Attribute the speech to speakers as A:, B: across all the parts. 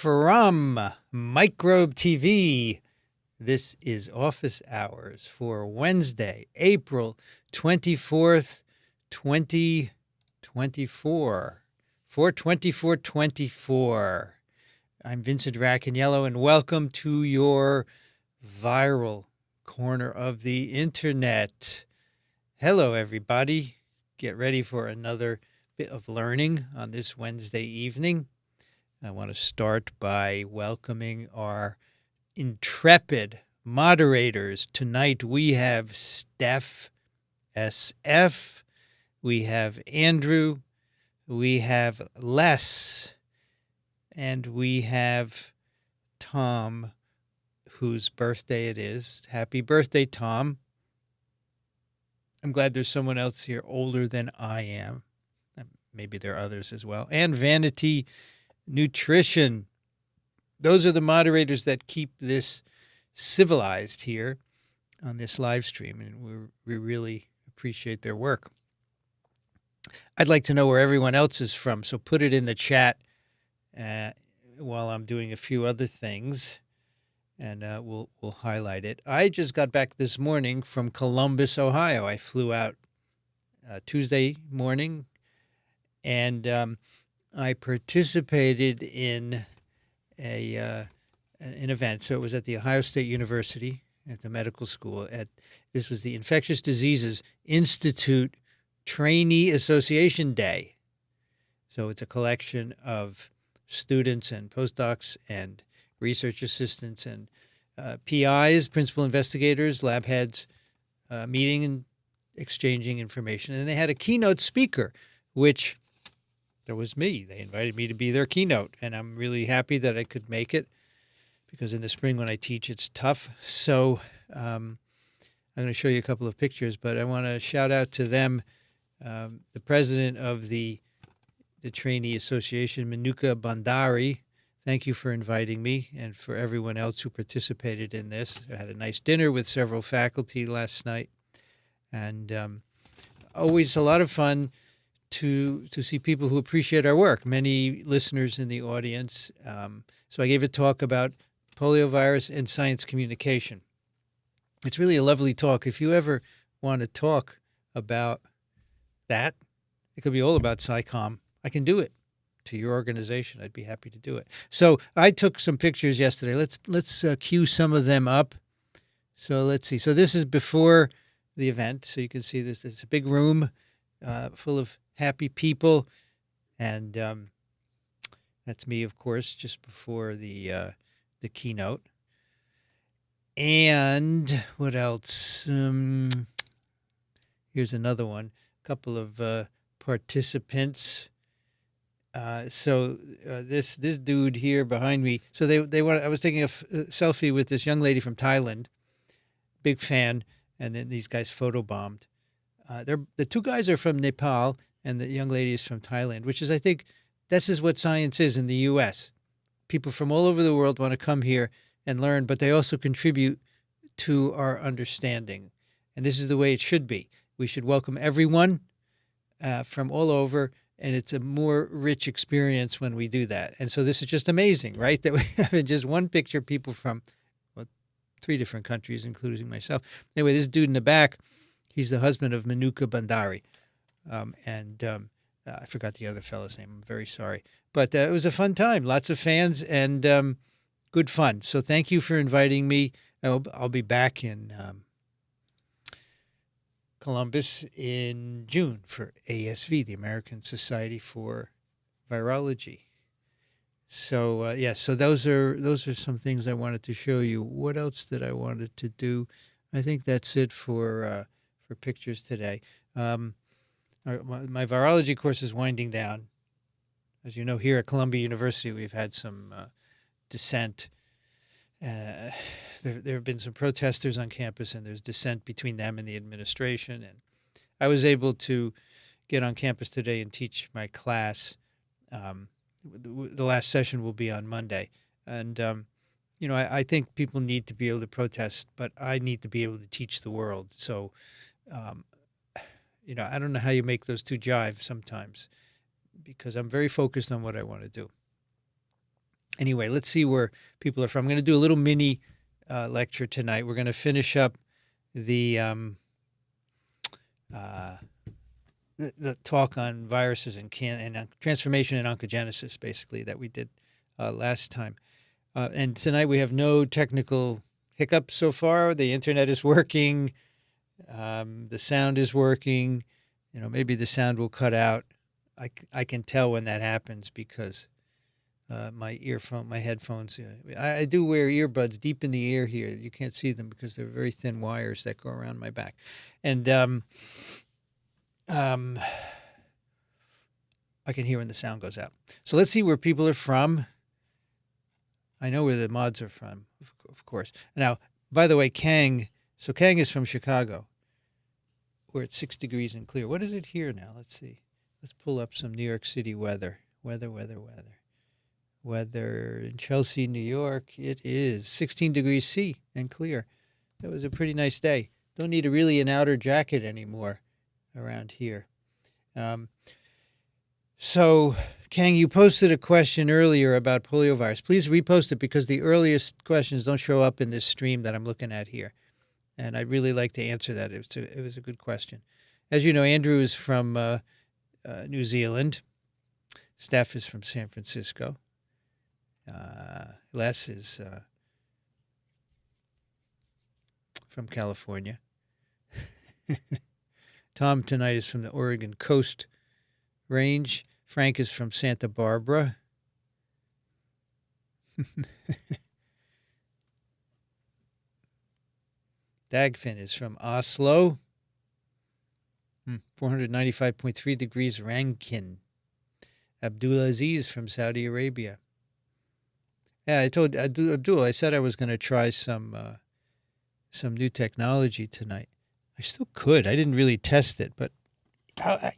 A: From Microbe TV, this is Office Hours for Wednesday, April 24th, 2024. 4/24/24. I'm Vincent Racaniello, and welcome to your viral corner of the internet. Hello, everybody. Get ready for another bit of learning on this Wednesday evening. I want to start by welcoming our intrepid moderators. Tonight we have Steph SF, we have Andrew, we have Les, and we have Tom, whose birthday it is. Happy birthday, Tom. I'm glad there's someone else here older than I am. Maybe there are others as well. And Vanity Nutrition. Those are the moderators that keep this civilized here on this live stream, and we really appreciate their work. I'd like to know where everyone else is from, so put it in the chat while I'm doing a few other things, and we'll highlight it. I just got back this morning from Columbus, Ohio. I flew out Tuesday morning, and I participated in an event. So it was at the Ohio State University at the medical school. This was the Infectious Diseases Institute Trainee Association Day. So it's a collection of students and postdocs and research assistants and PIs, principal investigators, lab heads, meeting and exchanging information. And they had a keynote speaker, which there was me. They invited me to be their keynote, and I'm really happy that I could make it, because in the spring when I teach, it's tough. So I'm going to show you a couple of pictures, but I want to shout out to them, the president of the Trainee Association, Manuka Bandari. Thank you for inviting me, and for everyone else who participated in this. I had a nice dinner with several faculty last night, and always a lot of fun to see people who appreciate our work, many listeners in the audience. So I gave a talk about poliovirus and science communication. It's really a lovely talk. If you ever want to talk about that, it could be all about SciComm. I can do it to your organization. I'd be happy to do it. So I took some pictures yesterday. Let's cue some of them up. So let's see. So this is before the event. So you can see this. It's a big room full of happy people, and that's me, of course, just before the keynote. And what else? Here's another one. A couple of participants. This dude here behind me. So I was taking a selfie with this young lady from Thailand, big fan, and then these guys photobombed. The two guys are from Nepal, and the young lady is from Thailand, which is, I think, this is what science is in the U.S. People from all over the world want to come here and learn, but they also contribute to our understanding. And this is the way it should be. We should welcome everyone from all over, and it's a more rich experience when we do that. And so this is just amazing, right? That we have in just one picture people from 3 different countries, including myself. Anyway, this dude in the back, he's the husband of Manuka Bandari. I forgot the other fellow's name. I'm very sorry. But it was a fun time. Lots of fans and good fun. So thank you for inviting me. I'll be back in Columbus in June for ASV, the American Society for Virology. So so those are some things I wanted to show you. What else did I wanted to do? I think that's it for pictures today. My virology course is winding down. As you know, here at Columbia University, we've had some dissent. There have been some protesters on campus, and there's dissent between them and the administration. And I was able to get on campus today and teach my class. The last session will be on Monday. And, I think people need to be able to protest, but I need to be able to teach the world. So, I don't know how you make those two jive sometimes, because I'm very focused on what I want to do. Anyway, let's see where people are from. I'm going to do a little mini lecture tonight. We're going to finish up the talk on viruses and transformation and oncogenesis, basically, that we did last time. And tonight we have no technical hiccups so far. The internet is working. The sound is working. Maybe the sound will cut out. I can tell when that happens because my headphones. I do wear earbuds deep in the ear here. You can't see them because they're very thin wires that go around my back. And I can hear when the sound goes out. So let's see where people are from. I know where the mods are from, of course. Now, by the way, Kang is from Chicago. We're at 6 degrees and clear. What is it here now? Let's see. Let's pull up some New York City weather. Weather in Chelsea, New York. It is 16 degrees C and clear. That was a pretty nice day. Don't need an outer jacket anymore around here. So, Kang, you posted a question earlier about poliovirus. Please repost it because the earliest questions don't show up in this stream that I'm looking at here. And I'd really like to answer that. It was a good question. As you know, Andrew is from New Zealand. Steph is from San Francisco. Les is from California. Tom tonight is from the Oregon Coast Range. Frank is from Santa Barbara. Dagfin is from Oslo. 495.3 degrees Rankin. Abdulaziz from Saudi Arabia. Yeah, I told Abdul, I said I was going to try some new technology tonight. I still could. I didn't really test it, but I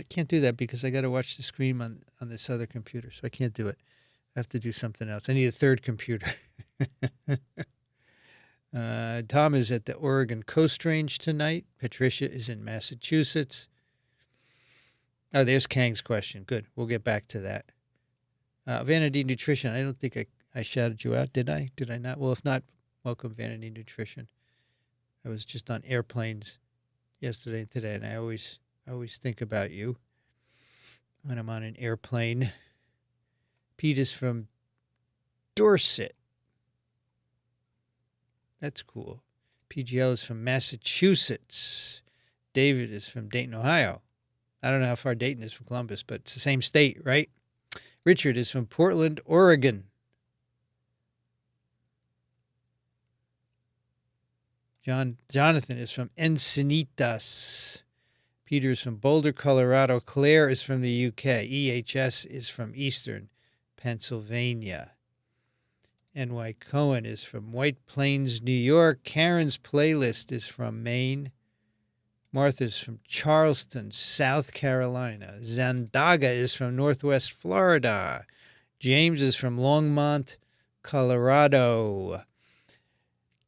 A: can't do that because I got to watch the screen on this other computer, so I can't do it. I have to do something else. I need a third computer. Tom is at the Oregon Coast Range tonight. Patricia is in Massachusetts. Oh, there's Kang's question. Good. We'll get back to that. Vanity Nutrition. I don't think I shouted you out, did I? Did I not? Well, if not, welcome, Vanity Nutrition. I was just on airplanes yesterday and today, and I always think about you when I'm on an airplane. Pete is from Dorset. That's cool. PGL is from Massachusetts. David is from Dayton, Ohio. I don't know how far Dayton is from Columbus, but it's the same state, right? Richard is from Portland, Oregon. Jonathan is from Encinitas. Peter is from Boulder, Colorado. Claire is from the UK. EHS is from Eastern Pennsylvania. N.Y. Cohen is from White Plains, New York. Karen's playlist is from Maine. Martha's from Charleston, South Carolina. Zandaga is from Northwest Florida. James is from Longmont, Colorado.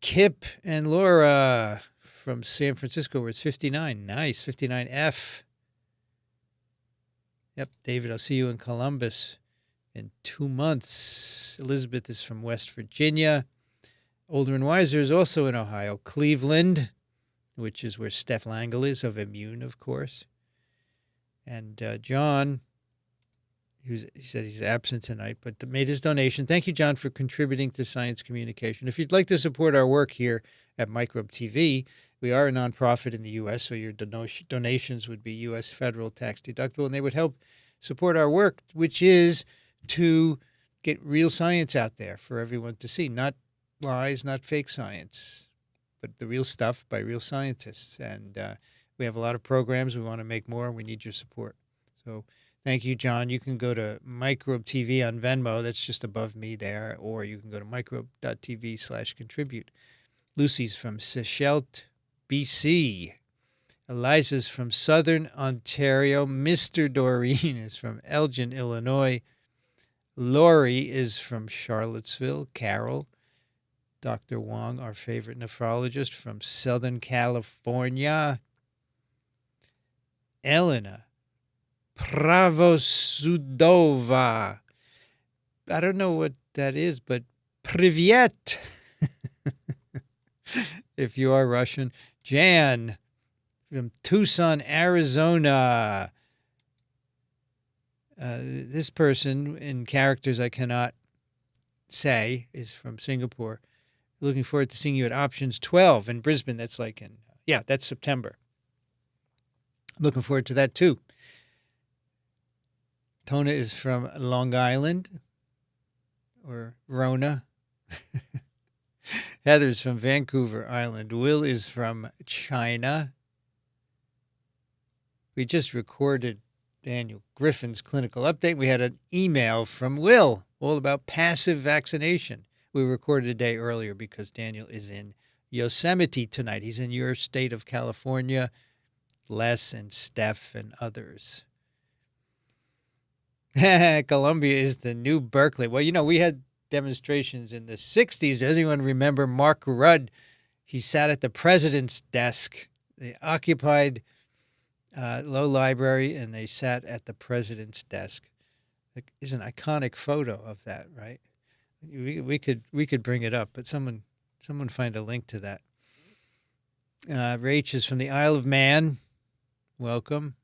A: Kip and Laura from San Francisco, where it's 59. Nice, 59F. Yep, David, I'll see you in Columbus in 2 months. Elizabeth is from West Virginia. Older and Wiser is also in Ohio. Cleveland, which is where Steph Langle is, of Immune, of course. And John, he said he's absent tonight, but made his donation. Thank you, John, for contributing to science communication. If you'd like to support our work here at Microbe TV, we are a nonprofit in the U.S., so your donations would be U.S. federal tax deductible, and they would help support our work, which is to get real science out there for everyone to see, not lies, not fake science, but the real stuff by real scientists. And we have a lot of programs. We want to make more, and we need your support. So thank you, John. You can go to Microbe TV on Venmo. That's just above me there. Or you can go to microbe.tv/contribute. Lucy's from Sechelt, BC. Eliza's from Southern Ontario. Mr. Doreen is from Elgin, Illinois. Lori is from Charlottesville. Carol. Dr. Wong, our favorite nephrologist from Southern California. Elena Pravosudova. I don't know what that is, but Privyet. If you are Russian. Jan from Tucson, Arizona. This person, in characters I cannot say, is from Singapore. Looking forward to seeing you at Options 12 in Brisbane. That's like that's September. Looking forward to that too. Tona is from Long Island or Rona. Heather's from Vancouver Island. Will is from China. We just recorded Daniel Griffin's clinical update. We had an email from Will all about passive vaccination. We recorded a day earlier because Daniel is in Yosemite tonight. He's in your state of California, Les and Steph and others. Columbia is the new Berkeley. Well, we had demonstrations in the 60s. Does anyone remember Mark Rudd? He sat at the president's desk. They occupied Low Library, and they sat at the president's desk. It's an iconic photo of that, right? We could bring it up, but someone find a link to that. Rach is from the Isle of Man. Welcome.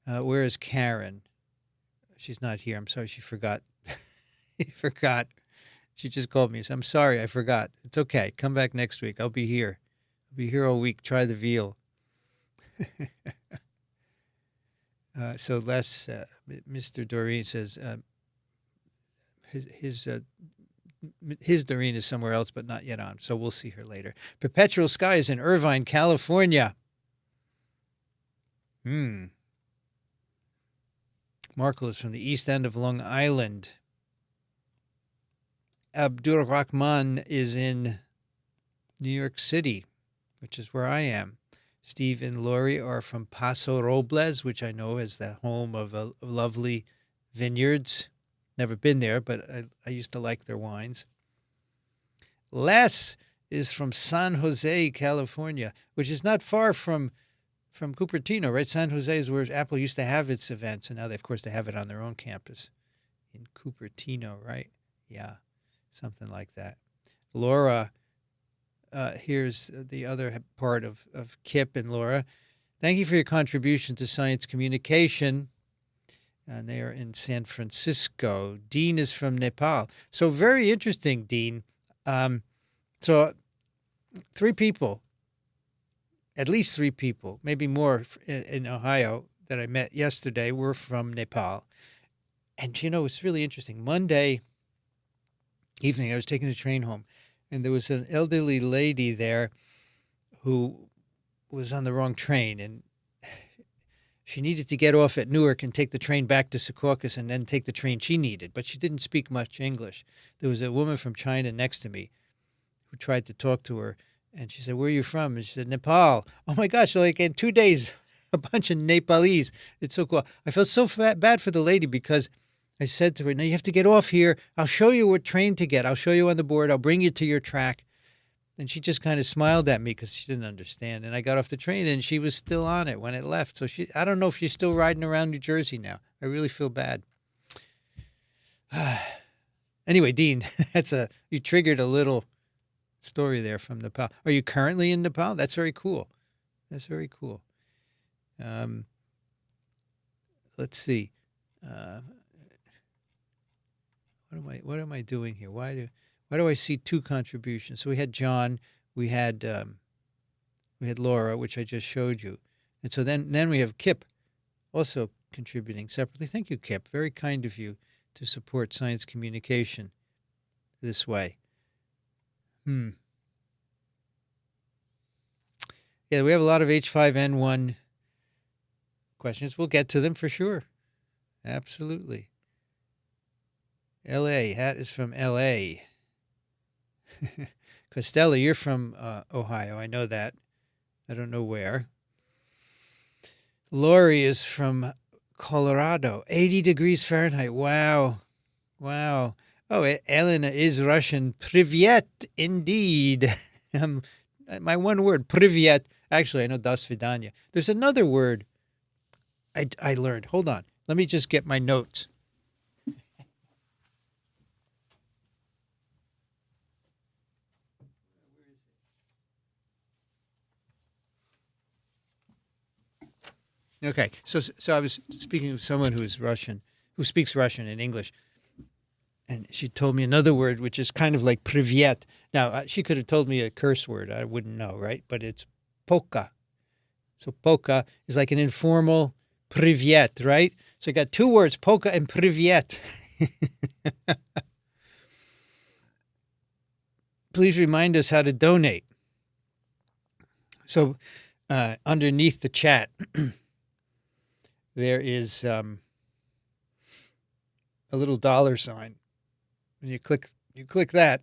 A: Where is Karen? She's not here. I'm sorry, she forgot. She forgot. She just called me. So I'm sorry, I forgot. It's okay. Come back next week. I'll be here. I'll be here all week. Try the veal. So Les, Mr. Doreen says his Doreen is somewhere else, but not yet on. So we'll see her later. Perpetual Sky is in Irvine, California. Markle is from the east end of Long Island. Abdul Rahman is in New York City, which is where I am. Steve and Lori are from Paso Robles, which I know is the home of lovely vineyards. Never been there, but I used to like their wines. Les is from San Jose, California, which is not far from Cupertino, right? San Jose is where Apple used to have its events, and now, of course, they have it on their own campus in Cupertino, right? Yeah, something like that. Laura, here's the other part of Kip and Laura. Thank you for your contribution to science communication. And they are in San Francisco. Dean is from Nepal. So very interesting, Dean. So 3 people, at least 3 people, maybe more in Ohio that I met yesterday were from Nepal. And, it's really interesting. Monday evening, I was taking the train home, and there was an elderly lady there who was on the wrong train, and she needed to get off at Newark and take the train back to Secaucus and then take the train she needed, but she didn't speak much English. There was a woman from China next to me who tried to talk to her, and she said, "Where are you from?" And she said, "Nepal." Oh my gosh, so like in 2 days, a bunch of Nepalese. It's so cool. I felt so bad for the lady because I said to her, "No, you have to get off here. I'll show you what train to get. I'll show you on the board. I'll bring you to your track." And she just kind of smiled at me because she didn't understand. And I got off the train, and she was still on it when it left. So I don't know if she's still riding around New Jersey now. I really feel bad. Anyway, Dean, you triggered a little story there from Nepal. Are you currently in Nepal? That's very cool. That's very cool. Let's see. What am I doing here? Why do I see 2 contributions? So we had John, we had Laura, which I just showed you, and so then we have Kip, also contributing separately. Thank you, Kip. Very kind of you to support science communication this way. Yeah, we have a lot of H5N1 questions. We'll get to them for sure. Absolutely. L.A. Hat is from L.A. Costello, you're from Ohio. I know that. I don't know where. Lori is from Colorado. 80 degrees Fahrenheit. Wow. Wow. Oh, Elena is Russian. Privyet, indeed. My one word, privyet. Actually, I know das vidanya. There's another word I learned. Hold on. Let me just get my notes. Okay, so I was speaking with someone who is Russian, who speaks Russian and English, and she told me another word which is kind of like privyet. Now, she could have told me a curse word. I wouldn't know, right? But it's polka. So polka is like an informal privyet, right? So I got two words, polka and privyet. Please remind us how to donate. So underneath the chat, there is a little dollar sign. And you click that,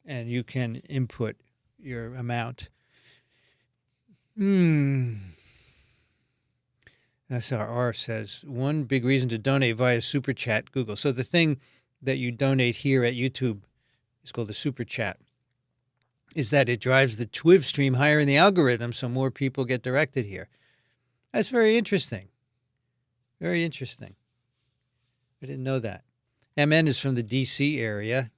A: and you can input your amount. SRR says, one big reason to donate via Super Chat, Google. So the thing that you donate here at YouTube is called the Super Chat, is that it drives the TWIV stream higher in the algorithm so more people get directed here. That's very interesting. Very interesting. I didn't know that. MN is from the D.C. area.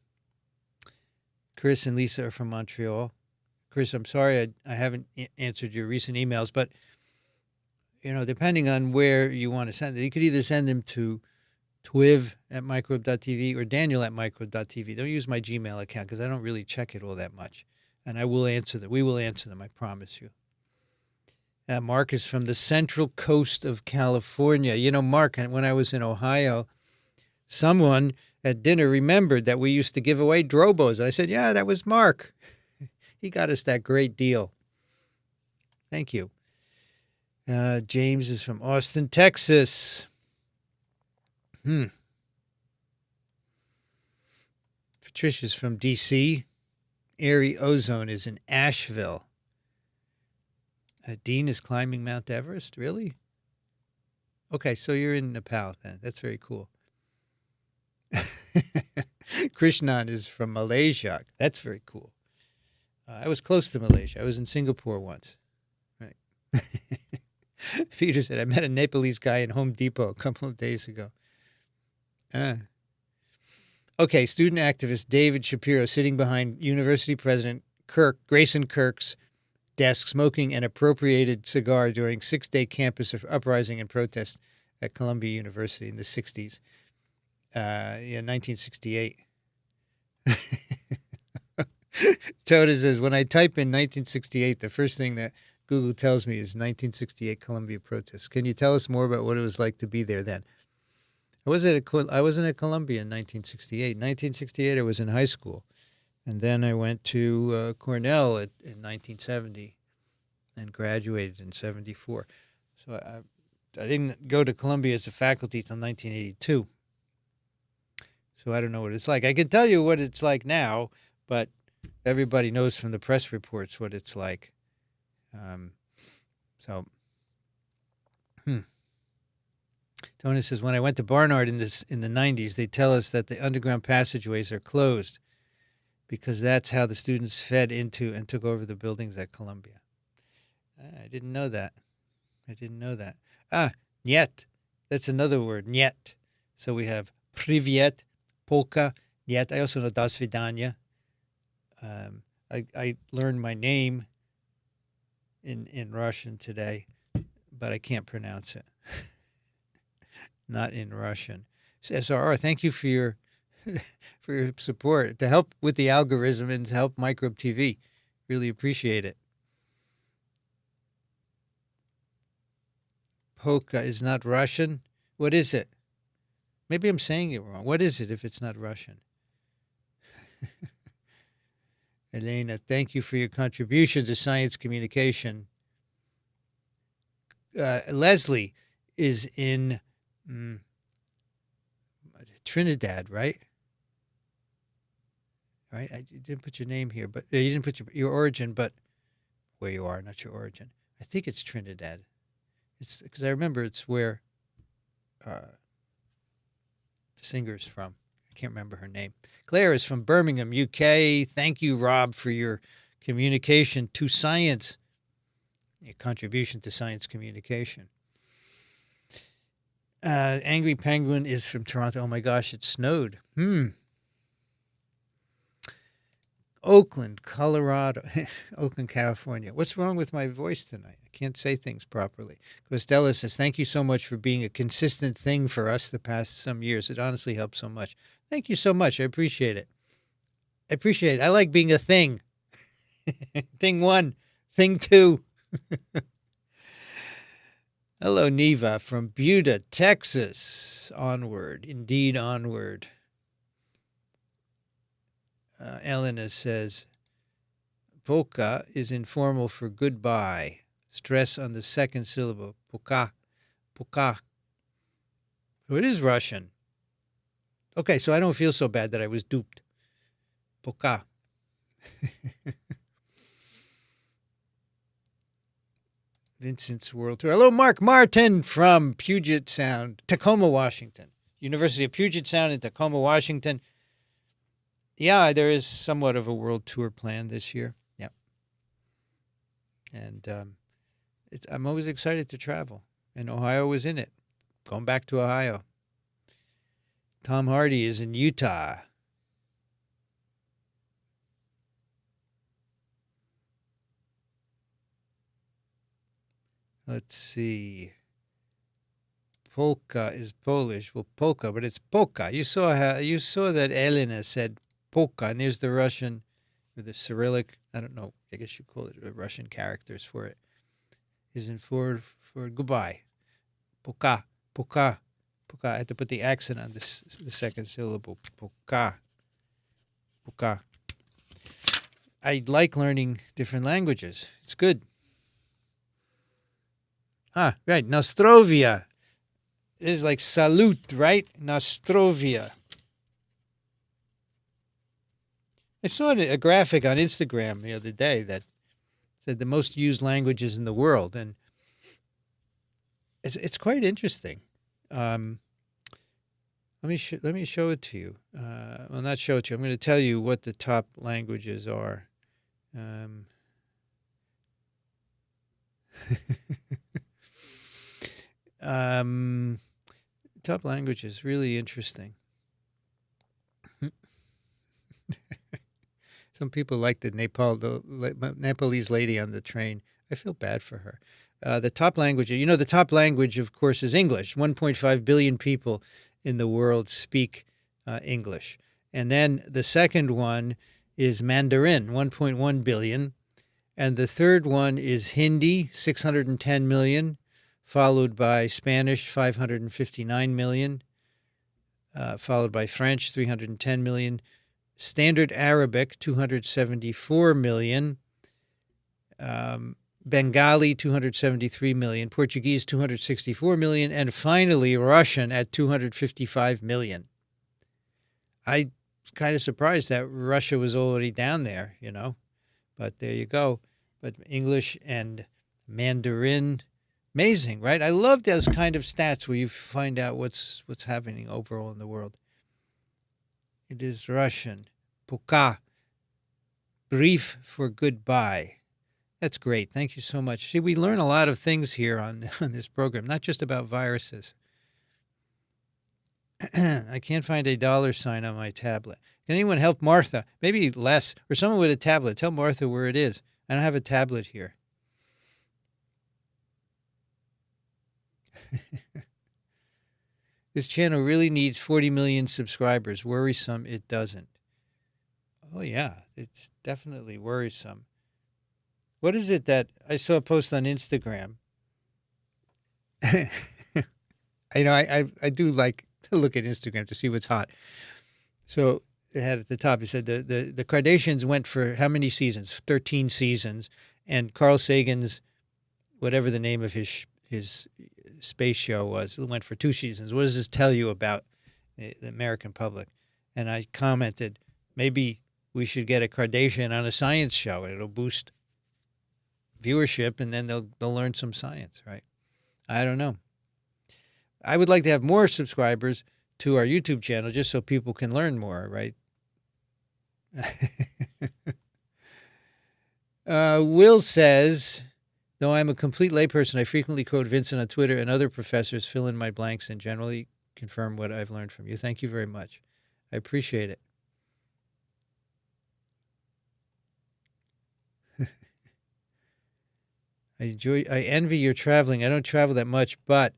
A: Chris and Lisa are from Montreal. Chris, I'm sorry I haven't answered your recent emails, but, depending on where you want to send them, you could either send them to twiv@microbe.tv or daniel@microbe.tv. Don't use my Gmail account because I don't really check it all that much. And I will answer them. We will answer them, I promise you. Mark is from the central coast of California. Mark, when I was in Ohio, someone at dinner remembered that we used to give away Drobos. And I said, yeah, that was Mark. He got us that great deal. Thank you. James is from Austin, Texas. Patricia's from D.C. Airy Ozone is in Asheville. Dean is climbing Mount Everest. Really? Okay, so you're in Nepal then. That's very cool. Krishnan is from Malaysia. That's very cool. I was close to Malaysia. I was in Singapore once. Right. Peter said, I met a Nepalese guy in Home Depot a couple of days ago. Okay, student activist David Shapiro sitting behind University President Grayson Kirk's desk, smoking an appropriated cigar during 6-day campus uprising and protest at Columbia University in the 60s. 1968. Toda says, when I type in 1968, the first thing that Google tells me is 1968 Columbia protests. Can you tell us more about what it was like to be there then? I wasn't at Columbia in 1968. 1968, I was in high school. And then I went to Cornell in 1970 and graduated in 74. So I didn't go to Columbia as a faculty until 1982. So I don't know what it's like. I can tell you what it's like now, but everybody knows from the press reports what it's like. Tony says, when I went to Barnard in the 90s, they tell us that the underground passageways are closed because that's how the students fed into and took over the buildings at Columbia. I didn't know that. Niet. That's another word, niet. So we have privyet, polka, niet. I also know do svidaniya. I learned my name in Russian today, but I can't pronounce it. Not in Russian. SRR, thank you for your support to help with the algorithm and to help Microbe TV. Really appreciate it. Polka is not Russian. What is it? Maybe I'm saying it wrong. What is it if it's not Russian? Elena, thank you for your contribution to science communication. Leslie is in Trinidad, right? Right? I didn't put your name here, but you didn't put your origin, but where you are, not your origin. I think it's Trinidad. It's because I remember it's where the singer's from. I can't remember her name. Claire is from Birmingham, UK. Thank you, Rob, for your communication to science, your contribution to science communication. Angry Penguin is from Toronto. Oh my gosh, it snowed. Oakland, Colorado. Oakland, California. What's wrong with my voice tonight? I can't say things properly. Costella says, thank you so much for being a consistent thing for us the past some years. It honestly helps so much. Thank you so much. I appreciate it. I like being a thing. Thing one, thing two. Hello, Neva from Buda, Texas. Onward, indeed onward. Elena says, polka is informal for goodbye. Stress on the second syllable. Polka. Polka. So it is Russian. Okay, so I don't feel so bad that I was duped. Polka. Vincent's World Tour. Hello, Mark Martin from Puget Sound, Tacoma, Washington. University of Puget Sound in Tacoma, Washington. Yeah, there is somewhat of a world tour planned this year. Yeah. And I'm always excited to travel. And Ohio was in it. Going back to Ohio. Tom Hardy is in Utah. Let's see. Polka is Polish. Well, polka, but it's polka. You saw that Elena said polka, and there's the Russian with the Cyrillic. I don't know. I guess you call it the Russian characters for it. Is in for goodbye. Polka, polka, polka. I had to put the accent on the second syllable. Polka, polka. I like learning different languages. It's good. Ah, right. Nostrovia. It is like salute, right? Nostrovia. I saw a graphic on Instagram the other day that said the most used languages in the world, and it's quite interesting. Let me show it to you. Well, not show it to you. I'm going to tell you what the top languages are. Top languages, really interesting. Some people like the Nepalese lady on the train. I feel bad for her. The top language, the top language, of course, is English. 1.5 billion people in the world speak English. And then the second one is Mandarin, 1.1 billion. And the third one is Hindi, 610 million, followed by Spanish, 559 million, followed by French, 310 million, Standard Arabic, 274 million, Bengali, 273 million, Portuguese, 264 million, and finally Russian at 255 million. I'm kind of surprised that Russia was already down there, but there you go. But English and Mandarin, amazing, right? I love those kind of stats where you find out what's happening overall in the world. It is Russian. Poka. Brief for goodbye. That's great. Thank you so much. See, we learn a lot of things here on this program, not just about viruses. I can't find a $sign on my tablet. Can anyone help Martha? Maybe Les or someone with a tablet. Tell Martha where it is. I don't have a tablet here. This channel really needs 40 million subscribers. Worrisome it doesn't. Oh, yeah, it's definitely worrisome. What is it that I saw a post on Instagram? I do like to look at Instagram to see what's hot. So it had at the top, it said the Kardashians went for how many seasons? 13 seasons. And Carl Sagan's, whatever the name of his space show was, it went for 2 seasons. What does this tell you about the American public? And I commented, maybe we should get a Kardashian on a science show, and it'll boost viewership, and then they'll learn some science, right? I don't know. I would like to have more subscribers to our YouTube channel just so people can learn more, right? Will says, Though I'm a complete layperson, I frequently quote Vincent on Twitter, and other professors fill in my blanks and generally confirm what I've learned from you. Thank you very much. I appreciate it. I envy your traveling. I don't travel that much, but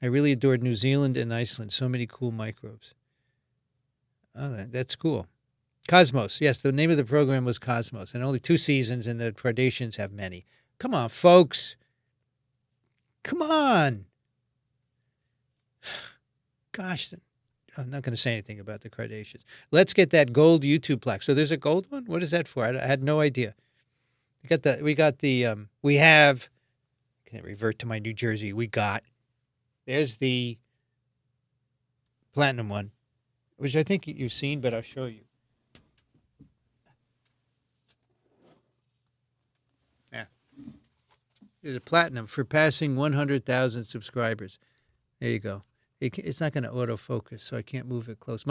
A: I really adored New Zealand and Iceland. So many cool microbes. Oh, that's cool. Cosmos. Yes, the name of the program was Cosmos, and only 2 seasons, and the Kardashians have many. Come on, folks. Come on. Gosh, I'm not going to say anything about the Kardashians. Let's get that gold YouTube plaque. So there's a gold one? What is that for? I had no idea. We have, can't revert to my New Jersey. There's the platinum one, which I think you've seen, but I'll show you. Yeah. There's a platinum for passing 100,000 subscribers. There you go. It's not going to autofocus, so I can't move it close.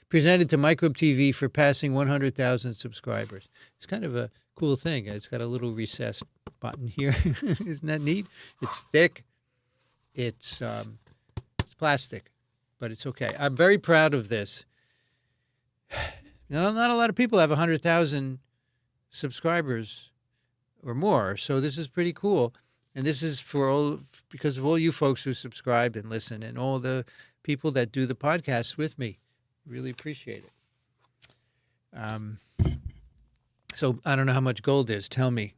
A: Presented to Microbe TV for passing 100,000 subscribers. It's kind of a cool thing. It's got a little recessed button here. Isn't that neat? It's thick. It's plastic, but it's okay. I'm very proud of this. Not a lot of people have 100,000 subscribers or more, so this is pretty cool. And this is because of all you folks who subscribe and listen, and all the people that do the podcast with me. Really appreciate it. So I don't know how much gold is. Tell me.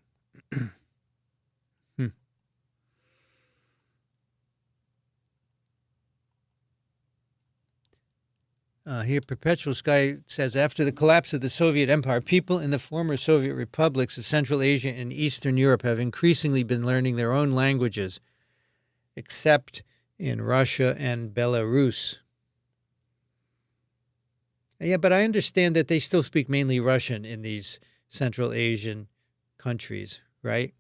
A: Here, Perpetual Sky says, after the collapse of the Soviet Empire, people in the former Soviet republics of Central Asia and Eastern Europe have increasingly been learning their own languages, except in Russia and Belarus. Yeah, but I understand that they still speak mainly Russian in these Central Asian countries, right?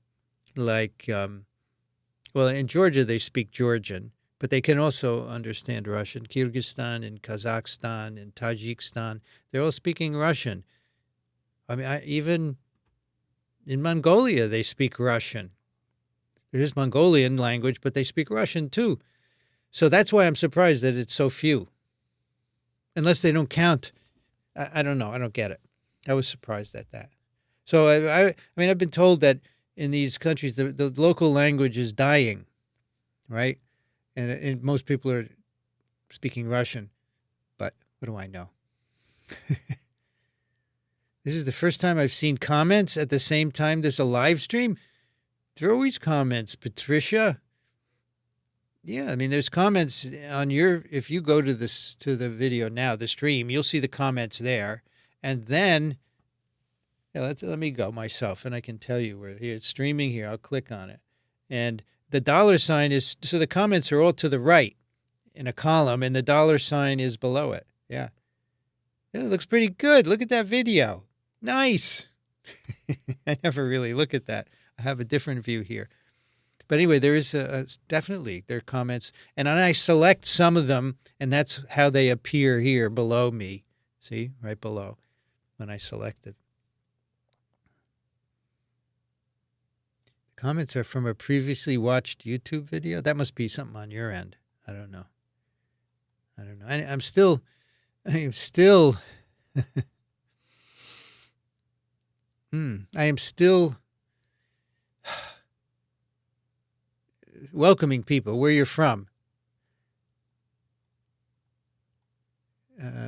A: Like, well, in Georgia, they speak Georgian. But they can also understand Russian. Kyrgyzstan and Kazakhstan and Tajikistan, they're all speaking Russian. I mean, even in Mongolia, they speak Russian. There is Mongolian language, but they speak Russian too. So that's why I'm surprised that it's so few. Unless they don't count. I don't know. I don't get it. I was surprised at that. So, I mean, I've been told that in these countries, the local language is dying, right? And most people are speaking Russian, but what do I know? This is the first time I've seen comments at the same time there's a live stream. There are always comments, Patricia. Yeah, I mean, there's comments on if you go to the video now, the stream, you'll see the comments there. And then, let me go myself, and I can tell you where here it's streaming here. I'll click on it. And the $sign is, so the comments are all to the right in a column, and the $sign is below it. Yeah. It looks pretty good. Look at that video. Nice. I never really look at that. I have a different view here. But anyway, there is definitely there are comments, and I select some of them, and that's how they appear here below me. See, right below when I select it. Comments are from a previously watched YouTube video. That must be something on your end. I don't know. I am still I am still welcoming people where you're from.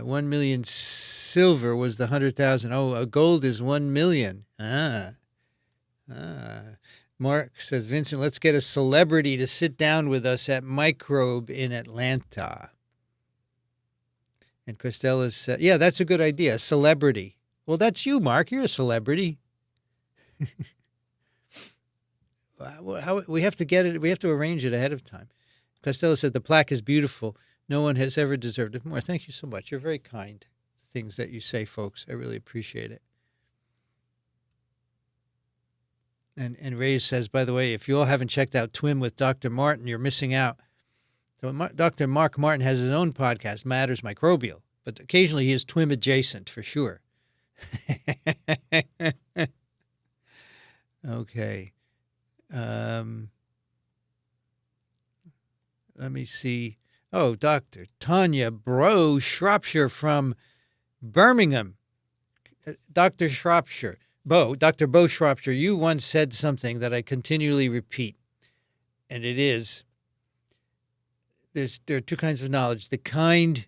A: 1 million silver was the 100,000. Oh, gold is 1 million. Mark says, Vincent, let's get a celebrity to sit down with us at Microbe in Atlanta. And Christella said, yeah, that's a good idea. A celebrity. Well, that's you, Mark. You're a celebrity. We have to get it. We have to arrange it ahead of time. Costello said, the plaque is beautiful. No one has ever deserved it more. Thank you so much. You're very kind. The things that you say, folks. I really appreciate it. And Ray says, by the way, if you all haven't checked out Twim with Dr. Martin, you're missing out. So Dr. Mark Martin has his own podcast, Matters Microbial, but occasionally he is Twim adjacent for sure. Okay. Let me see. Oh, Dr. Tanya Bro Shropshire from Birmingham. Dr. Shropshire. Dr. Bo Shropshire, you once said something that I continually repeat, and it is, there are two kinds of knowledge: the kind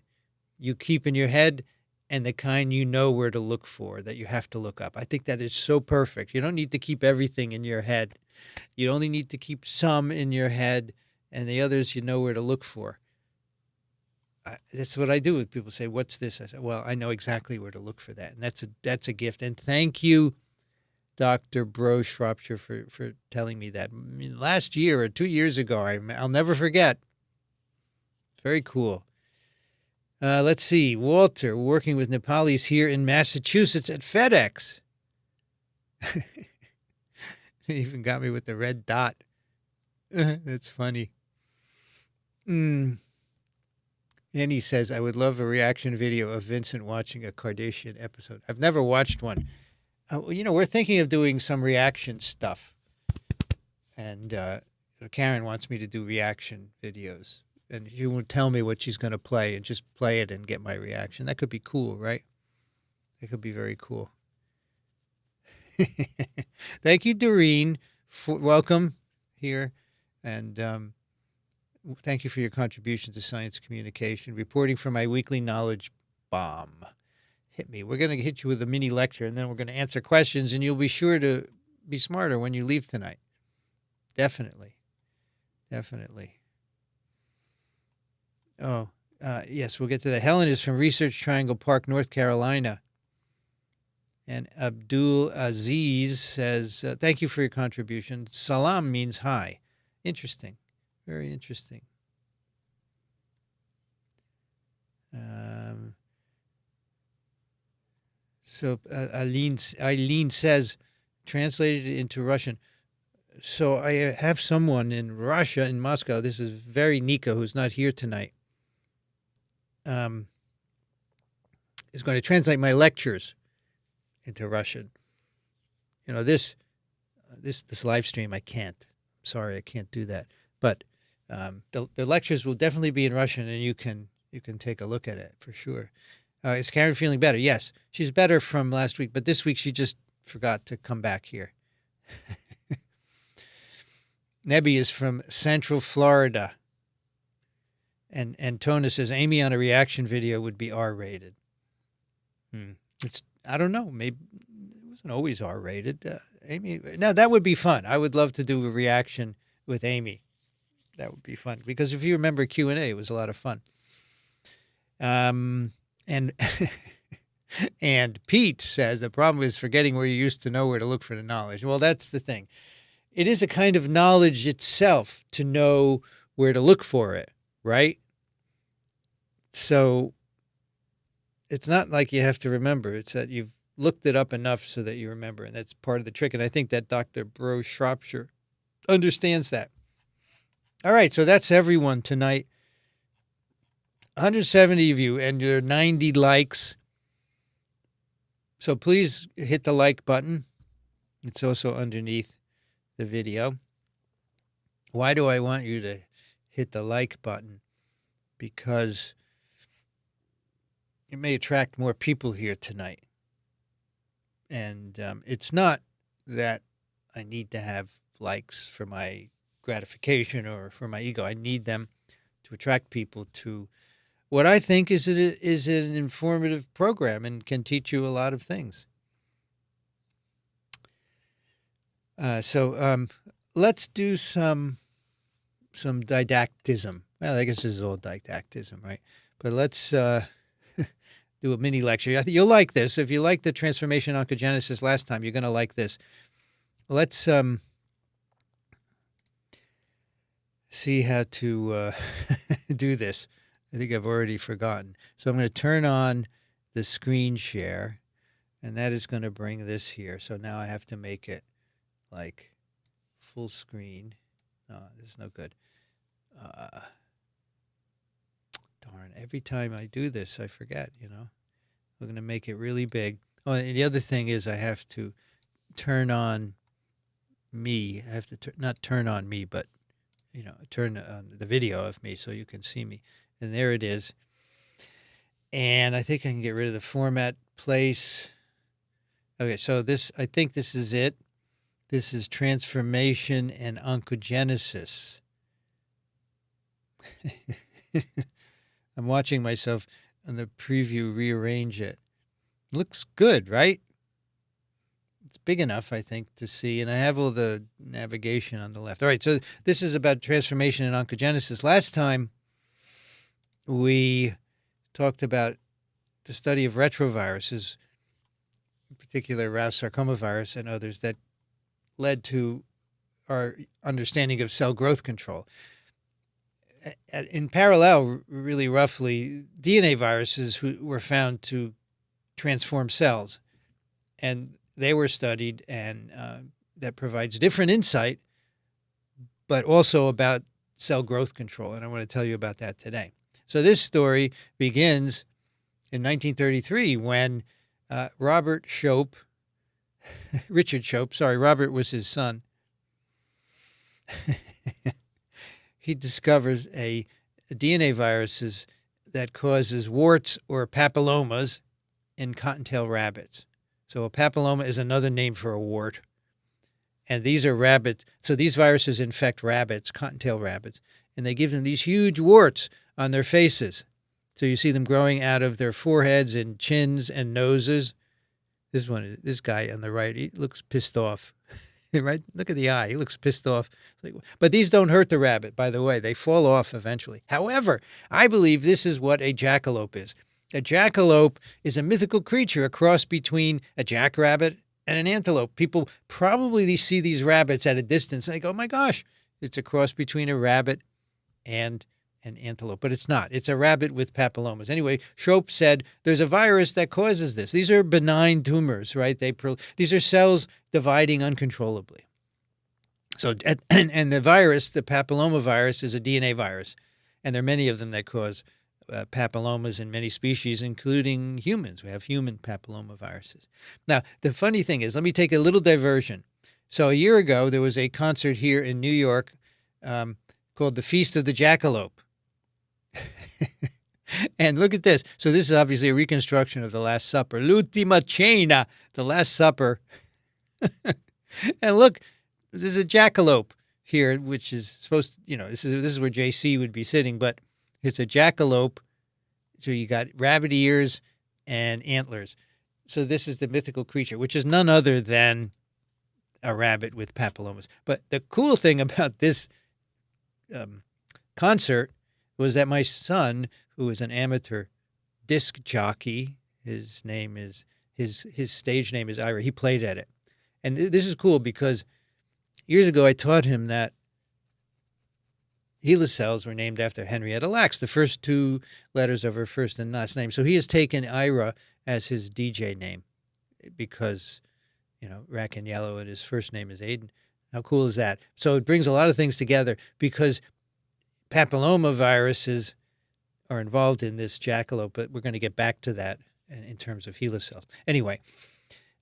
A: you keep in your head and the kind you know where to look for, that you have to look up. I think that is so perfect. You don't need to keep everything in your head. You only need to keep some in your head, and the others you know where to look for. That's what I do with people say, "What's this?" I say, "Well, I know exactly where to look for that," and that's a gift. And thank you, Dr. Bro Shropshire, for telling me that. I mean, last year or 2 years ago, I'll never forget. Very cool. Let's see. Walter, working with Nepalis here in Massachusetts at FedEx. They even got me with the red dot. That's funny. And he says, I would love a reaction video of Vincent watching a Kardashian episode. I've never watched one. We're thinking of doing some reaction stuff. And Karen wants me to do reaction videos. And she will tell me what she's going to play and just play it and get my reaction. That could be cool, right? That could be very cool. Thank you, Doreen. Welcome here. And thank you for your contribution to science communication. Reporting from my weekly knowledge bomb. Hit me. We're going to hit you with a mini lecture, and then we're going to answer questions, and you'll be sure to be smarter when you leave tonight. Definitely. Definitely. Oh, yes, we'll get to that. Helen is from Research Triangle Park, North Carolina. And Abdul Aziz says, thank you for your contribution. Salam means hi. Interesting. Very interesting. So Eileen says, translated into Russian. So I have someone in Russia, in Moscow. This is very Nika, who's not here tonight. Is going to translate my lectures into Russian. This live stream, I can't. I'm sorry, I can't do that. But the lectures will definitely be in Russian, and you can take a look at it for sure. Is Karen feeling better? Yes, she's better from last week, but this week she just forgot to come back here. Nebby is from Central Florida. And Tona says, Amy on a reaction video would be R-rated. I don't know. Maybe it wasn't always R-rated. Amy, no, that would be fun. I would love to do a reaction with Amy. That would be fun. Because if you remember Q&A, it was a lot of fun. And Pete says, the problem is forgetting where you used to know where to look for the knowledge. Well, that's the thing. It is a kind of knowledge itself to know where to look for it, right? So it's not like you have to remember. It's that you've looked it up enough so that you remember, and that's part of the trick. And I think that Dr. Bro Shropshire understands that. All right, so that's everyone tonight. 170 of you, and your 90 likes. So please hit the like button. It's also underneath the video. Why do I want you to hit the like button? Because it may attract more people here tonight. And it's not that I need to have likes for my gratification or for my ego. I need them to attract people to what I think is an informative program and can teach you a lot of things. So let's do some didactism. Well, I guess this is all didactism, right? But let's do a mini lecture. I think you'll like this. If you liked the transformation oncogenesis last time, you're going to like this. Let's see how to do this. I think I've already forgotten. So I'm going to turn on the screen share, and that is going to bring this here. So now I have to make it like full screen. No, this is no good. Darn, every time I do this, I forget, We're going to make it really big. Oh, and the other thing is I have to turn on me. I have to not turn on me, but, turn on the video of me so you can see me. And there it is. And I think I can get rid of the format place. Okay, so I think this is it. This is transformation and oncogenesis. I'm watching myself on the preview rearrange it. Looks good, right? It's big enough, I think, to see. And I have all the navigation on the left. All right, so this is about transformation and oncogenesis. Last time, we talked about the study of retroviruses, in particular Rous sarcoma virus and others, that led to our understanding of cell growth control. In parallel, really roughly, DNA viruses were found to transform cells, and they were studied, and that provides different insight, but also about cell growth control, and I want to tell you about that today. So this story begins in 1933 when Richard Shope, Robert was his son, he discovers a DNA viruses that causes warts or papillomas in cottontail rabbits. So a papilloma is another name for a wart. And these are rabbit. So these viruses infect rabbits, cottontail rabbits, and they give them these huge warts on their faces. So you see them growing out of their foreheads and chins and noses. This guy on the right, he looks pissed off. Right? Look at the eye. He looks pissed off. But these don't hurt the rabbit, by the way. They fall off eventually. However, I believe this is what a jackalope is. A jackalope is a mythical creature, a cross between a jackrabbit and an antelope. People probably see these rabbits at a distance and they go, oh my gosh, it's a cross between a rabbit and an antelope. But it's not. It's a rabbit with papillomas. Anyway, Shope said there's a virus that causes this. These are benign tumors, right? These are cells dividing uncontrollably. So, and the virus, the papilloma virus, is a DNA virus. And there are many of them that cause papillomas in many species, including humans. We have human papilloma viruses. Now, the funny thing is, let me take a little diversion. So a year ago, there was a concert here in New York called the Feast of the Jackalope. And look at this. So this is obviously a reconstruction of the Last Supper. L'ultima cena, the Last Supper. And look, there's a jackalope here, which is supposed to, this is where JC would be sitting, but it's a jackalope. So you got rabbit ears and antlers. So this is the mythical creature, which is none other than a rabbit with papillomas. But the cool thing about this concert was that my son, who is an amateur disc jockey, his stage name is Ira. He played at it. And this is cool because years ago I taught him that HeLa cells were named after Henrietta Lacks, the first two letters of her first and last name. So he has taken Ira as his DJ name because, Racaniello and his first name is Aiden. How cool is that? So it brings a lot of things together because papilloma viruses are involved in this jackalope, but we're going to get back to that in terms of HeLa cells. Anyway,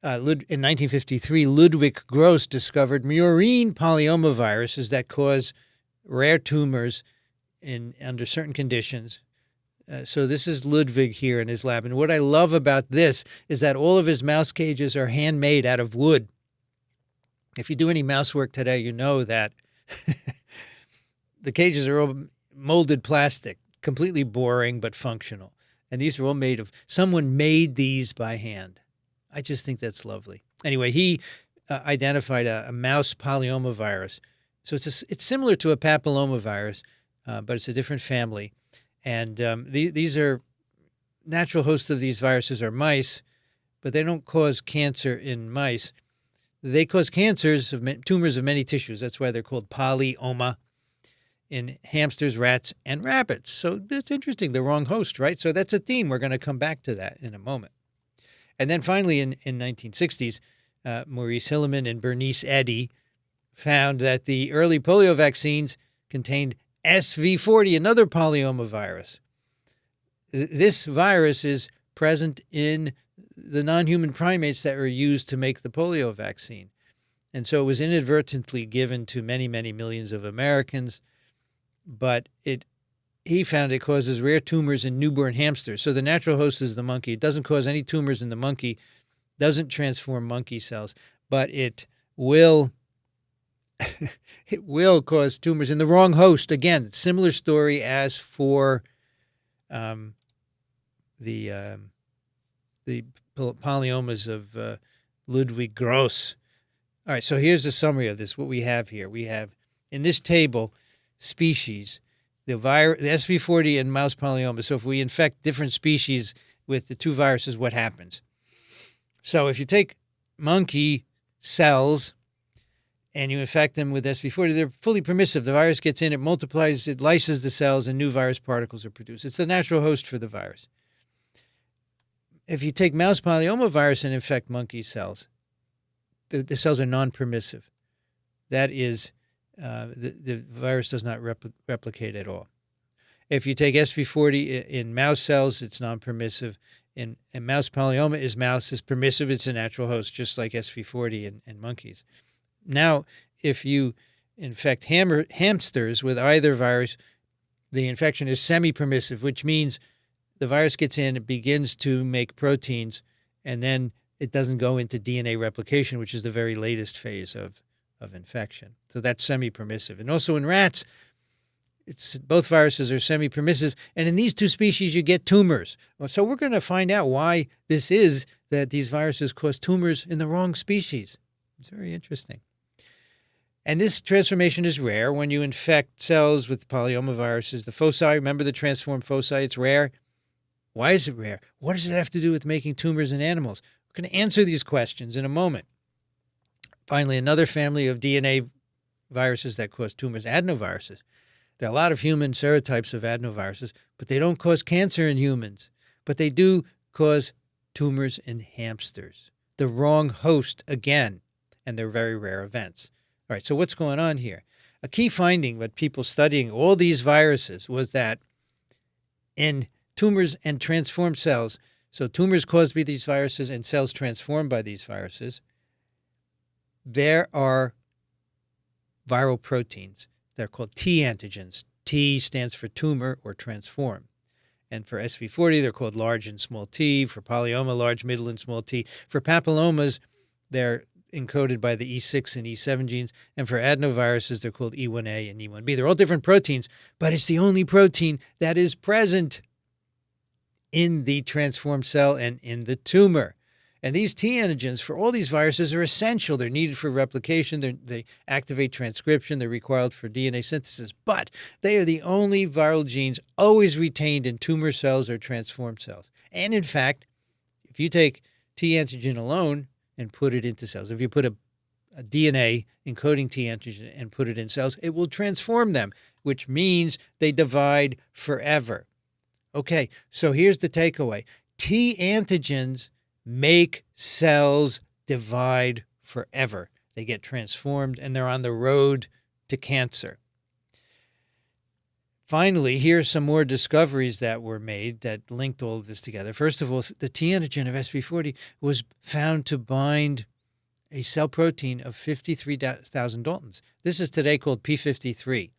A: in 1953, Ludwig Gross discovered murine polyoma viruses that cause rare tumors under certain conditions. So this is Ludwig here in his lab. And what I love about this is that all of his mouse cages are handmade out of wood. If you do any mouse work today, you know that the cages are all molded plastic, completely boring but functional. And these are all someone made these by hand. I just think that's lovely. Anyway, he identified a mouse polyoma virus. So it's similar to a papilloma virus, but it's a different family. And these are natural hosts of these viruses are mice, but they don't cause cancer in mice. They cause tumors of many tissues. That's why they're called polyoma in hamsters, rats, and rabbits. So that's interesting, the wrong host, right? So that's a theme. We're going to come back to that in a moment. And then finally in 1960s, Maurice Hilleman and Bernice Eddy found that the early polio vaccines contained SV40, another polyoma virus. This virus is present in the non-human primates that were used to make the polio vaccine. And so it was inadvertently given to many, many millions of Americans, but he found it causes rare tumors in newborn hamsters. So the natural host is the monkey. It doesn't cause any tumors in the monkey, doesn't transform monkey cells, but it will it will cause tumors in the wrong host. Again, similar story as for the polyomas of Ludwig Gross. All right, so here's a summary of this. What we have here, we have in this table species, the SV40 and mouse polyoma. So if we infect different species with the two viruses, what happens? So if you take monkey cells and you infect them with SV40, they're fully permissive. The virus gets in, it multiplies, it lyses the cells, and new virus particles are produced. It's the natural host for the virus. If you take mouse polyoma virus and infect monkey cells, the cells are non-permissive. That is, the virus does not replicate at all. If you take SV40 in mouse cells, it's non-permissive. In mouse polyoma, mouse is permissive. It's a natural host, just like SV40 in monkeys. Now, if you infect hamsters with either virus, the infection is semi-permissive, which means the virus gets in, it begins to make proteins, and then it doesn't go into DNA replication, which is the very latest phase of infection. So that's semi-permissive. And also in rats, both viruses are semi-permissive. And in these two species, you get tumors. So we're going to find out why this is that these viruses cause tumors in the wrong species. It's very interesting. And this transformation is rare. When you infect cells with polyoma viruses, the foci, remember the transformed foci, it's rare. Why is it rare? What does it have to do with making tumors in animals? We're going to answer these questions in a moment. Finally, another family of DNA viruses that cause tumors, adenoviruses. There are a lot of human serotypes of adenoviruses, but they don't cause cancer in humans. But they do cause tumors in hamsters. The wrong host again, and they're very rare events. All right, so what's going on here? A key finding by people studying all these viruses was that in tumors and transformed cells, so tumors caused by these viruses and cells transformed by these viruses, there are viral proteins. They're called T antigens. T stands for tumor or transform. And for SV40, they're called large and small t. For polyoma, large, middle, and small t. For papillomas, they're encoded by the E6 and E7 genes. And for adenoviruses, they're called E1A and E1B. They're all different proteins, but it's the only protein that is present in the transformed cell and in the tumor. And these T antigens for all these viruses are essential. They're needed for replication. They activate transcription. They're required for DNA synthesis. But they are the only viral genes always retained in tumor cells or transformed cells. And in fact, if you take T antigen alone and put it into cells, if you put a DNA encoding T antigen and put it in cells, it will transform them, which means they divide forever. Okay, so here's the takeaway. T antigens make cells divide forever. They get transformed and they're on the road to cancer. Finally, here's some more discoveries that were made that linked all of this together. First of all, the T antigen of SV40 was found to bind a cell protein of 53,000 Daltons. This is today called P53.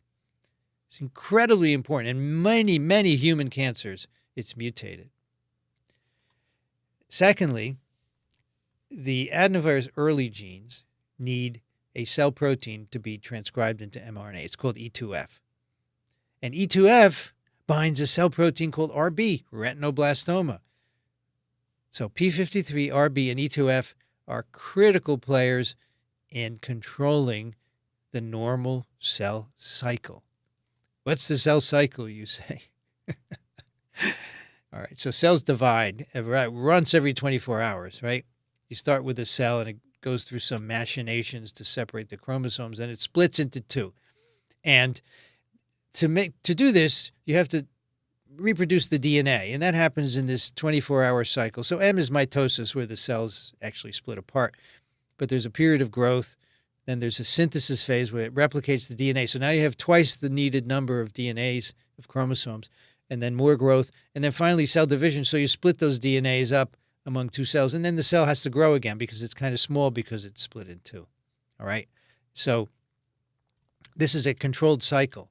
A: It's incredibly important. In many, many human cancers, it's mutated. Secondly, the adenovirus early genes need a cell protein to be transcribed into mRNA. It's called E2F. And E2F binds a cell protein called RB, retinoblastoma. So P53, RB, and E2F are critical players in controlling the normal cell cycle. What's the cell cycle, you say? All right, so cells divide. It runs every 24 hours, right? You start with a cell, and it goes through some machinations to separate the chromosomes, and it splits into two. And to do this, you have to reproduce the DNA, and that happens in this 24-hour cycle. So M is mitosis, where the cells actually split apart. But there's a period of growth. Then there's a synthesis phase where it replicates the DNA. So now you have twice the needed number of DNAs, of chromosomes, and then more growth, and then finally cell division. So you split those DNAs up among two cells, and then the cell has to grow again because it's kind of small because it's split in two. All right. So this is a controlled cycle,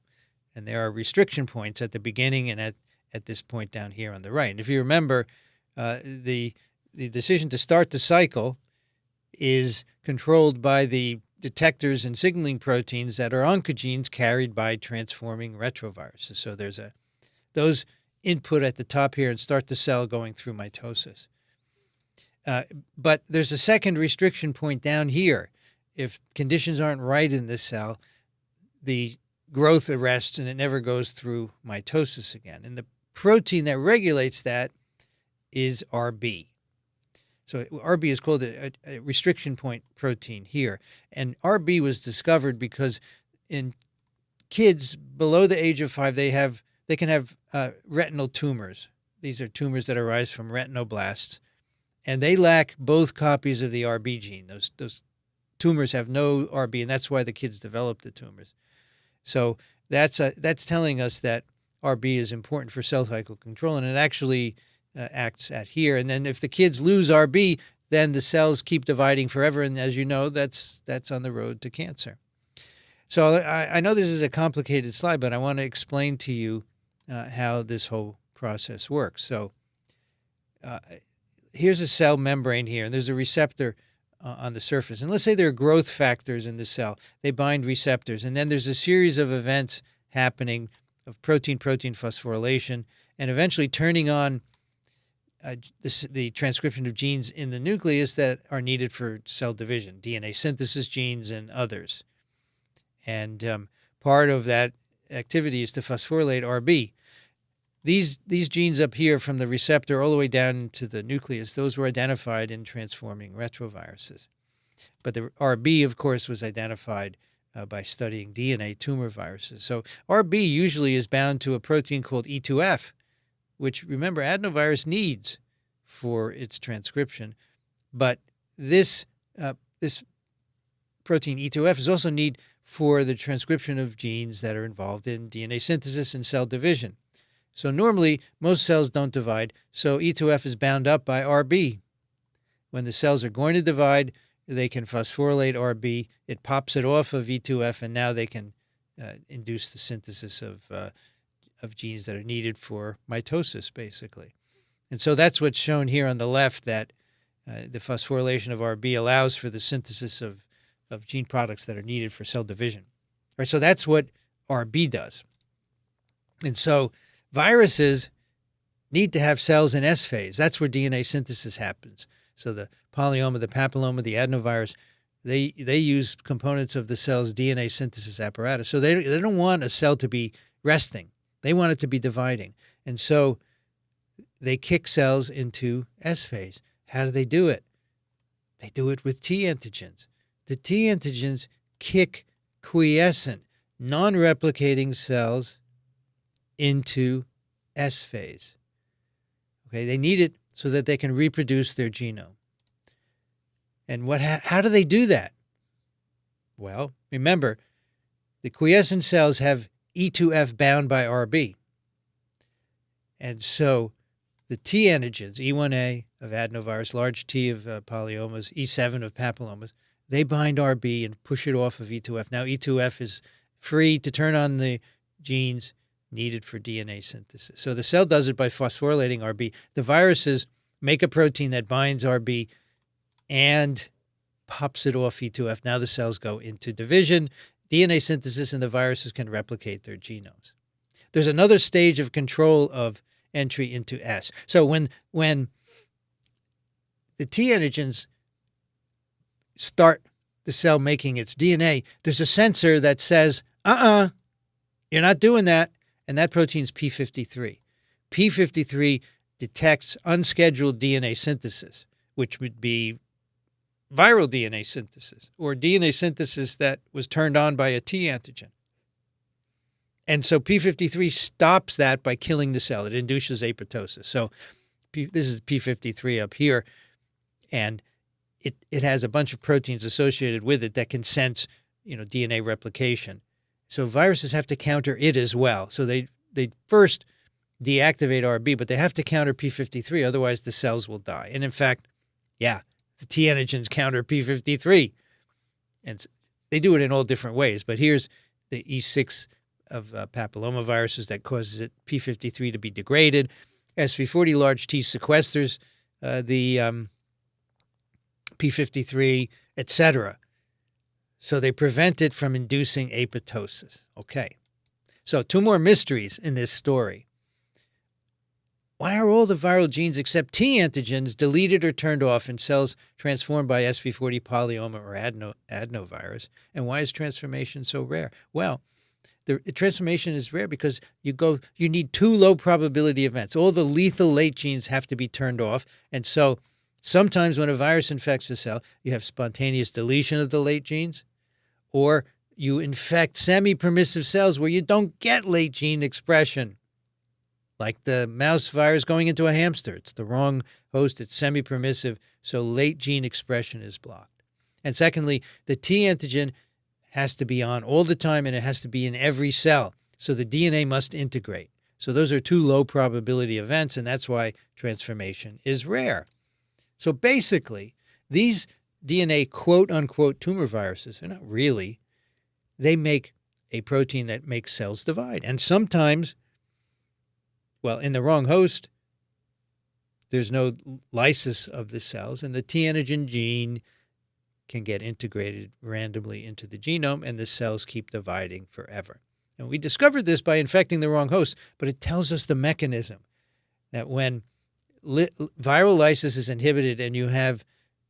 A: and there are restriction points at the beginning and at this point down here on the right. And if you remember, the decision to start the cycle is controlled by the detectors and signaling proteins that are oncogenes carried by transforming retroviruses. So there's those input at the top here and start the cell going through mitosis. But there's a second restriction point down here. If conditions aren't right in this cell, the growth arrests and it never goes through mitosis again. And the protein that regulates that is RB. So RB is called a restriction point protein here. And RB was discovered because in kids below the age of 5, they can have retinal tumors. These are tumors that arise from retinoblasts, and they lack both copies of the RB gene. Those tumors have no RB, and that's why the kids develop the tumors. So that's telling us that RB is important for cell cycle control, and it actually acts at here. And then if the kids lose RB, then the cells keep dividing forever, and as you know, that's on the road to cancer. So I know this is a complicated slide, but I want to explain to you how this whole process works. So here's a cell membrane here, and there's a receptor on the surface. And let's say there are growth factors in the cell. They bind receptors, and then there's a series of events happening of protein-protein phosphorylation, and eventually turning on the transcription of genes in the nucleus that are needed for cell division, DNA synthesis genes and others. And part of that activity is to phosphorylate RB. These genes up here from the receptor all the way down to the nucleus, those were identified in transforming retroviruses. But the RB, of course, was identified by studying DNA tumor viruses. So RB usually is bound to a protein called E2F, which, remember, adenovirus needs for its transcription. But this protein E2F is also needed for the transcription of genes that are involved in DNA synthesis and cell division. So normally, most cells don't divide, so E2F is bound up by RB. When the cells are going to divide, they can phosphorylate RB. It pops it off of E2F, and now they can induce the synthesis of genes that are needed for mitosis, basically. And so that's what's shown here on the left, that the phosphorylation of RB allows for the synthesis of gene products that are needed for cell division. All right, so that's what RB does. And so viruses need to have cells in S phase. That's where DNA synthesis happens. So the polyoma, the papilloma, the adenovirus, they use components of the cell's DNA synthesis apparatus. So they don't want a cell to be resting. They want it to be dividing. And so they kick cells into S phase. How do they do it? They do it with T antigens. The T antigens kick quiescent, non-replicating cells into S phase. Okay, they need it so that they can reproduce their genome. And how do they do that? Well, remember, the quiescent cells have E2F bound by RB. And so the T antigens, E1A of adenovirus, large T of polyomas, E7 of papillomas, they bind RB and push it off of E2F. Now E2F is free to turn on the genes needed for DNA synthesis. So the cell does it by phosphorylating RB. The viruses make a protein that binds RB and pops it off E2F. Now the cells go into division, DNA synthesis, and the viruses can replicate their genomes. There's another stage of control of entry into S. So when the T antigens start the cell making its DNA, there's a sensor that says, you're not doing that. And that protein's P53. P53 detects unscheduled DNA synthesis, which would be viral DNA synthesis or DNA synthesis that was turned on by a T antigen. And so P53 stops that by killing the cell. It induces apoptosis. So this is P53 up here, and it has a bunch of proteins associated with it that can sense, DNA replication. So viruses have to counter it as well. So they first deactivate RB, but they have to counter P53, otherwise the cells will die. And in fact, the T antigens counter P53. And they do it in all different ways, but here's the E6 of papillomaviruses that causes it P53 to be degraded. SV40 large T sequesters the P53, etc. So they prevent it from inducing apoptosis. Okay. So 2 more mysteries in this story. Why are all the viral genes except T antigens deleted or turned off in cells transformed by SV40 polyoma or adenovirus? And why is transformation so rare? Well, the transformation is rare because you need 2 low probability events. All the lethal late genes have to be turned off. And so sometimes when a virus infects a cell, you have spontaneous deletion of the late genes, or you infect semi-permissive cells where you don't get late gene expression. Like the mouse virus going into a hamster. It's the wrong host. It's semi-permissive, so late gene expression is blocked. And secondly, the T antigen has to be on all the time, and it has to be in every cell. So the DNA must integrate. So those are 2 low probability events, and that's why transformation is rare. So basically, these DNA quote-unquote tumor viruses are not really. They make a protein that makes cells divide. And sometimes, well, in the wrong host, there's no lysis of the cells, and the T antigen gene can get integrated randomly into the genome, and the cells keep dividing forever. And we discovered this by infecting the wrong host, but it tells us the mechanism that when viral lysis is inhibited and you have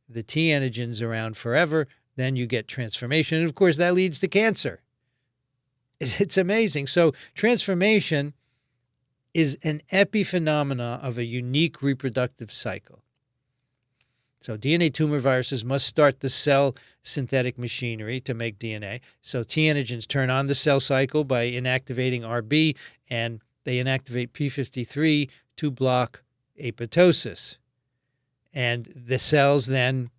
A: the T antigens around forever, then you get transformation. And of course, that leads to cancer. It's amazing. So transformation is an epiphenomena of a unique reproductive cycle. So DNA tumor viruses must start the cell synthetic machinery to make DNA. So T antigens turn on the cell cycle by inactivating RB, and they inactivate P53 to block apoptosis. And the cells then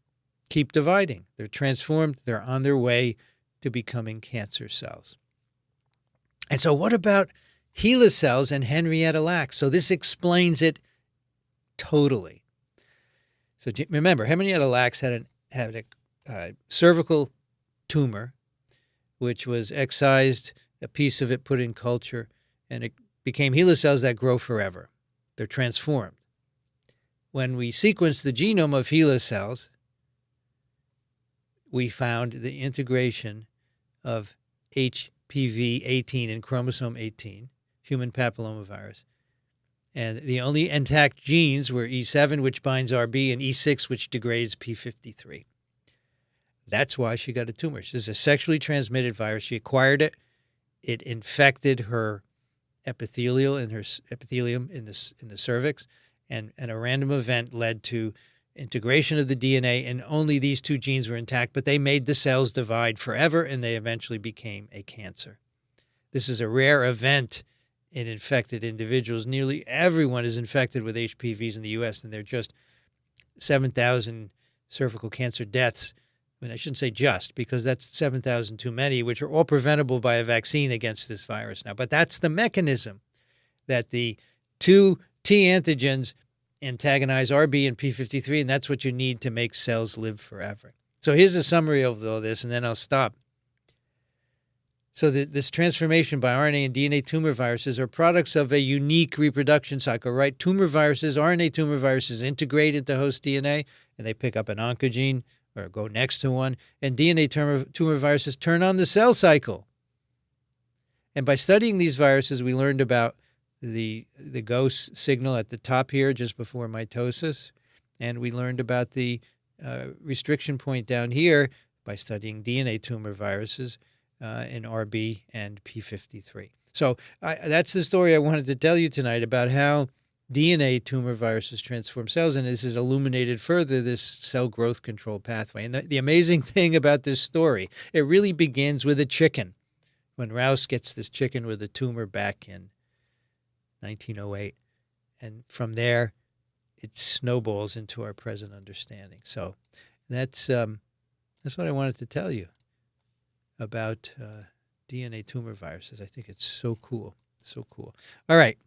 A: keep dividing. They're transformed. They're on their way to becoming cancer cells. And so what about HeLa cells and Henrietta Lacks? So this explains it totally. So remember, Henrietta Lacks had a cervical tumor, which was excised, a piece of it put in culture, and it became HeLa cells that grow forever. They're transformed. When we sequenced the genome of HeLa cells, we found the integration of HPV 18 and chromosome 18, human papillomavirus. And the only intact genes were E7, which binds RB, and E6, which degrades P53. That's why she got a tumor. She's a sexually transmitted virus. She acquired it. It infected her epithelium in the cervix, and a random event led to integration of the DNA, and only these 2 genes were intact, but they made the cells divide forever, and they eventually became a cancer. This is a rare event in infected individuals. Nearly everyone is infected with HPVs in the U.S., and there are just 7,000 cervical cancer deaths. I mean, I shouldn't say just, because that's 7,000 too many, which are all preventable by a vaccine against this virus now. But that's the mechanism, that the 2 T antigens antagonize RB and P53, and that's what you need to make cells live forever. So here's a summary of all this, and then I'll stop. So this transformation by RNA and DNA tumor viruses are products of a unique reproduction cycle, right? Tumor viruses, RNA tumor viruses integrate into host DNA, and they pick up an oncogene or go next to one, and DNA tumor viruses turn on the cell cycle. And by studying these viruses, we learned about the GOS signal at the top here just before mitosis, and we learned about the restriction point down here by studying DNA tumor viruses in RB and P53. So that's the story I wanted to tell you tonight about how DNA tumor viruses transform cells, and this is illuminated further, this cell growth control pathway. And the amazing thing about this story, it really begins with a chicken, when Rouse gets this chicken with a tumor back in 1908. And from there, it snowballs into our present understanding. So that's what I wanted to tell you about DNA tumor viruses. I think it's so cool. So cool. All right.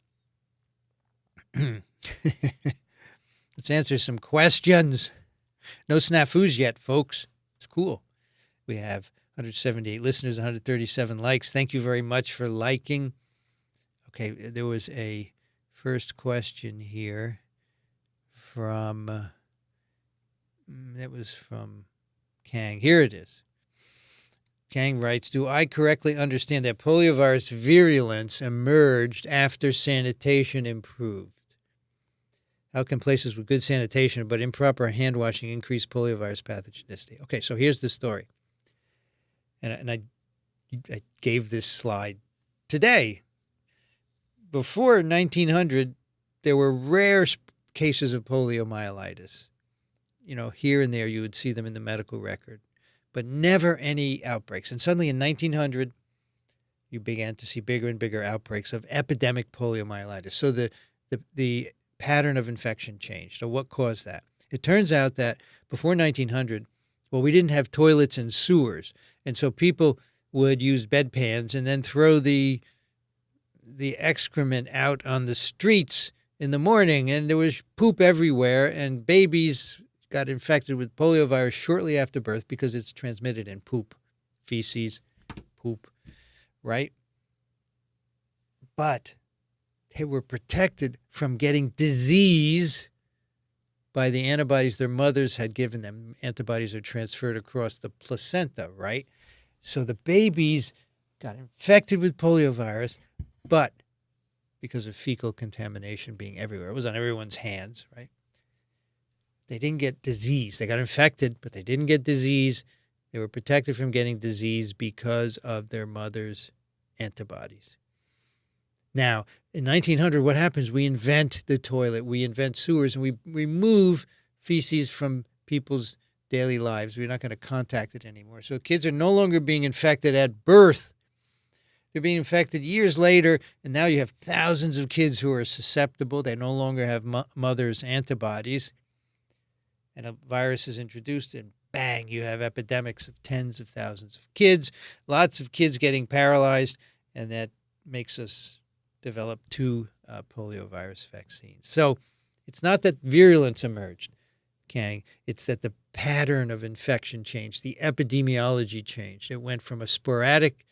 A: Let's answer some questions. No snafus yet, folks. It's cool. We have 178 listeners, 137 likes. Thank you very much for liking. Okay, there was a first question here from, that was from Kang. Here it is. Kang writes, do I correctly understand that poliovirus virulence emerged after sanitation improved? How can places with good sanitation but improper hand washing increase poliovirus pathogenicity? Okay, so here's the story. And I gave this slide today. Before 1900, there were rare cases of poliomyelitis. You know, here and there you would see them in the medical record, but never any outbreaks. And suddenly in 1900, you began to see bigger and bigger outbreaks of epidemic poliomyelitis. So the pattern of infection changed. So what caused that? It turns out that before 1900, well, we didn't have toilets and sewers. And so people would use bedpans and then throw the excrement out on the streets in the morning. And there was poop everywhere. And babies got infected with poliovirus shortly after birth because it's transmitted in poop, feces, poop, right? But they were protected from getting disease by the antibodies their mothers had given them. Antibodies are transferred across the placenta, right? So the babies got infected with poliovirus, but because of fecal contamination being everywhere, it was on everyone's hands, right? They didn't get disease. They got infected, but they didn't get disease. They were protected from getting disease because of their mother's antibodies. Now, in 1900, what happens? We invent the toilet, we invent sewers, and we remove feces from people's daily lives. We're not going to contact it anymore. So kids are no longer being infected at birth. They're being infected years later, and now you have thousands of kids who are susceptible. They no longer have mother's antibodies. And a virus is introduced, and bang, you have epidemics of tens of thousands of kids, lots of kids getting paralyzed, and that makes us develop 2 poliovirus vaccines. So it's not that virulence emerged, Kang. It's that the pattern of infection changed. The epidemiology changed. It went from a sporadic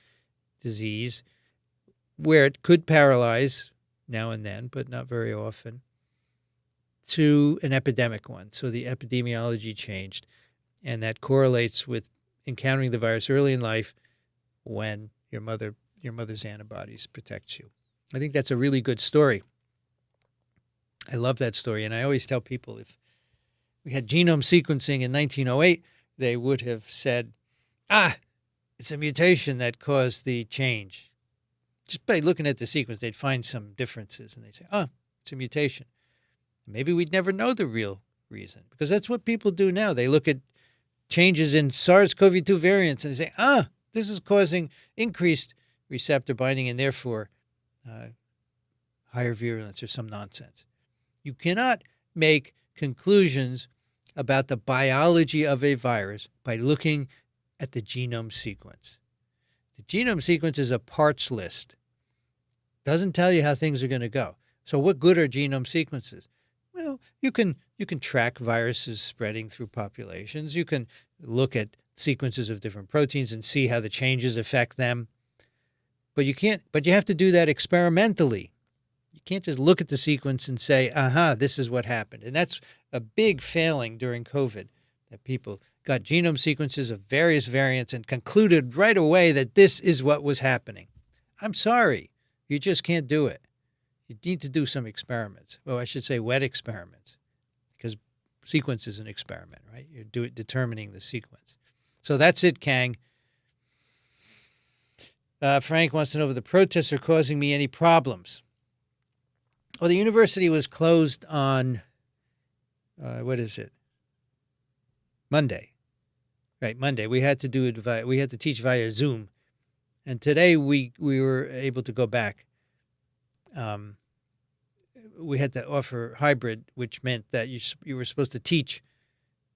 A: disease where it could paralyze now and then, but not very often, to an epidemic one. So the epidemiology changed, and that correlates with encountering the virus early in life when your mother's antibodies protect you. I think that's a really good story. I love that story, and I always tell people if we had genome sequencing in 1908, they would have said, it's a mutation that caused the change. Just by looking at the sequence, they'd find some differences, and they'd say, it's a mutation. Maybe we'd never know the real reason, because that's what people do now. They look at changes in SARS-CoV-2 variants, and they say, this is causing increased receptor binding and therefore higher virulence or some nonsense. You cannot make conclusions about the biology of a virus by looking at the genome sequence. The genome sequence is a parts list. Doesn't tell you how things are going to go. So what good are genome sequences? Well, you can track viruses spreading through populations. You can look at sequences of different proteins and see how the changes affect them. But you have to do that experimentally. You can't just look at the sequence and say, this is what happened. And that's a big failing during COVID, that people got genome sequences of various variants and concluded right away that this is what was happening. I'm sorry, you just can't do it. You need to do some experiments. Well, I should say wet experiments, because sequence is an experiment, right? You're determining the sequence. So that's it, Kang. Frank wants to know if the protests are causing me any problems. Well, the university was closed on, Monday. Right, Monday. We had to do it we had to teach via Zoom. And today we were able to go back. We had to offer hybrid, which meant that you were supposed to teach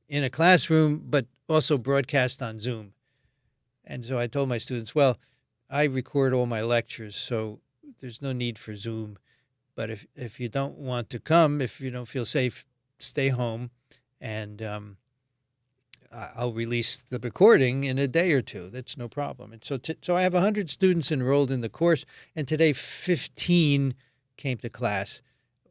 A: in a classroom, but also broadcast on Zoom. And so I told my students, well, I record all my lectures, so there's no need for Zoom. But if you don't want to come, if you don't feel safe, stay home. And I'll release the recording in a day or two. That's no problem. And so I have 100 students enrolled in the course, and today 15 came to class,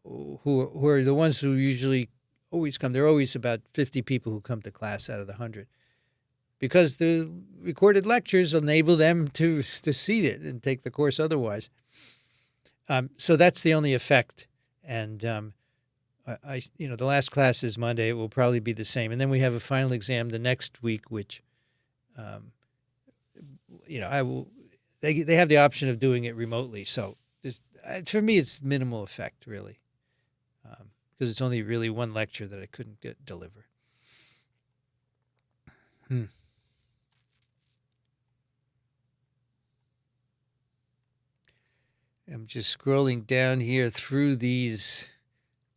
A: who are the ones who usually always come. There are always about 50 people who come to class out of the 100, because the recorded lectures enable them to see it and take the course otherwise. So that's the only effect. And the last class is Monday. It will probably be the same. And then we have a final exam the next week, which, I will. They have the option of doing it remotely. So for me, it's minimal effect, really, because it's only really one lecture that I couldn't deliver. I'm just scrolling down here through these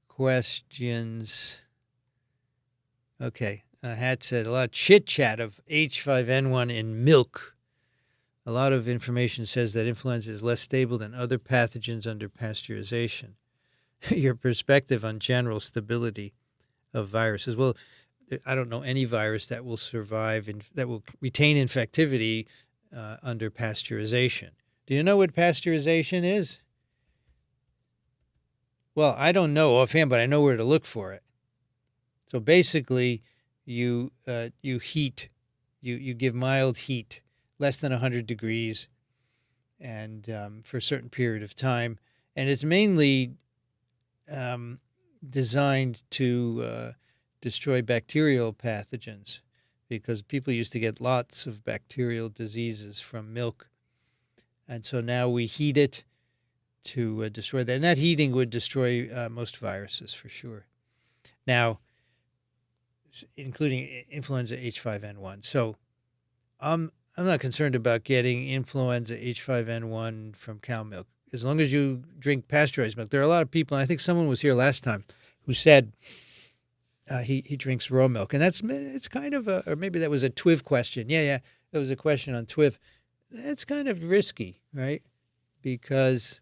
A: questions. Okay. Hat said a lot of chit-chat of H5N1 in milk. A lot of information says that influenza is less stable than other pathogens under pasteurization. Your perspective on general stability of viruses. Well, I don't know any virus that will survive and that will retain infectivity under pasteurization. Do you know what pasteurization is? Well, I don't know offhand, but I know where to look for it. So basically, you heat, you give mild heat, less than 100 degrees, and for a certain period of time, and it's mainly designed to destroy bacterial pathogens, because people used to get lots of bacterial diseases from milk. And so now we heat it to destroy that. And that heating would destroy most viruses for sure. Now, including influenza H5N1. So I'm not concerned about getting influenza H5N1 from cow milk, as long as you drink pasteurized milk. There are a lot of people, and I think someone was here last time, who said he drinks raw milk. And it's kind of or maybe that was a TWIV question. Yeah, that was a question on TWIV. That's kind of risky, right? Because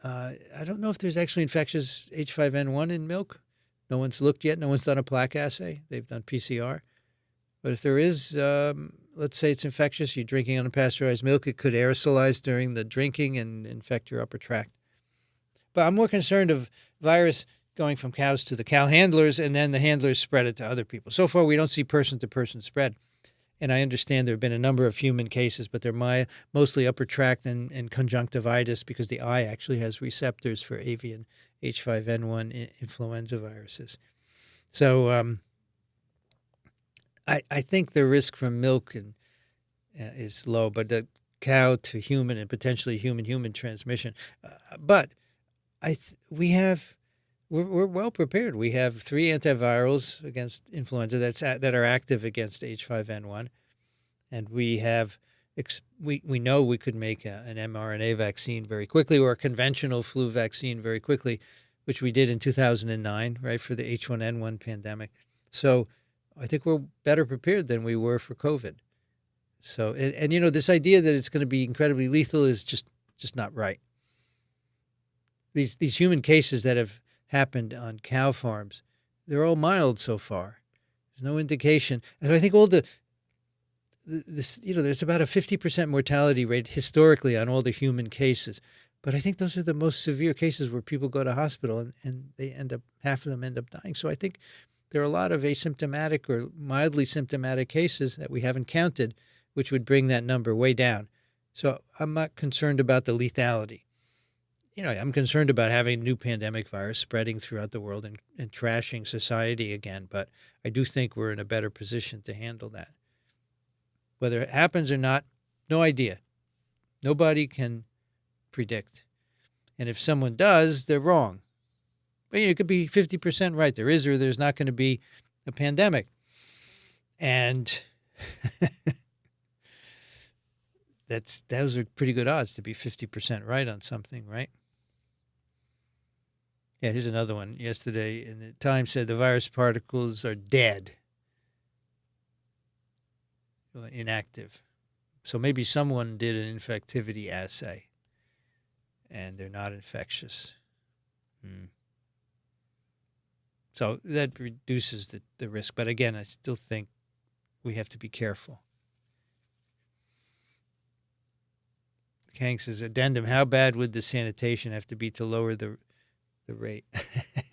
A: I don't know if there's actually infectious H5N1 in milk. No one's looked yet. No one's done a plaque assay. They've done PCR. But if there is, let's say it's infectious, you're drinking unpasteurized milk, it could aerosolize during the drinking and infect your upper tract. But I'm more concerned of virus going from cows to the cow handlers, and then the handlers spread it to other people. So far, we don't see person-to-person spread. And I understand there have been a number of human cases, but they're mostly upper tract and conjunctivitis, because the eye actually has receptors for avian H5N1 influenza viruses. So I think the risk from milk is low, but the cow to human and potentially human-human transmission. But we're well prepared. We have 3 antivirals against influenza that are active against H5N1, and we know we could make an mRNA vaccine very quickly, or a conventional flu vaccine very quickly, which we did in 2009, right, for the H1N1 pandemic. So I think we're better prepared than we were for COVID. So and this idea that it's going to be incredibly lethal is just not right. These human cases that have happened on cow farms, they're all mild so far. There's no indication. And I think all there's about a 50% mortality rate historically on all the human cases. But I think those are the most severe cases where people go to hospital and half of them end up dying. So I think there are a lot of asymptomatic or mildly symptomatic cases that we haven't counted, which would bring that number way down. So I'm not concerned about the lethality. I'm concerned about having a new pandemic virus spreading throughout the world and trashing society again, but I do think we're in a better position to handle that. Whether it happens or not, no idea. Nobody can predict. And if someone does, they're wrong. But it could be 50% right. There is or there's not going to be a pandemic. And those are pretty good odds to be 50% right on something, right? Yeah, here's another one. Yesterday, in the Times said the virus particles are dead, inactive. So maybe someone did an infectivity assay, and they're not infectious. So that reduces the risk. But again, I still think we have to be careful. Kang says, addendum, how bad would the sanitation have to be to lower the rate?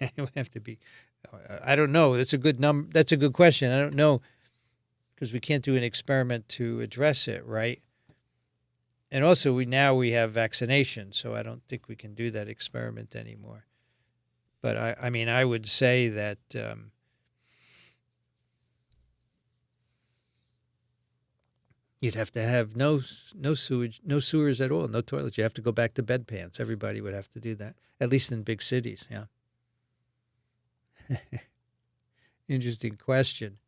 A: It would have to be, I don't know. That's a good number. That's a good question. I don't know, because we can't do an experiment to address it, right? And also, we have vaccination, so I don't think we can do that experiment anymore. But I mean, I would say that you'd have to have no sewage, no sewers at all, no toilets. You have to go back to bedpans. Everybody would have to do that, at least in big cities. Yeah. Interesting question.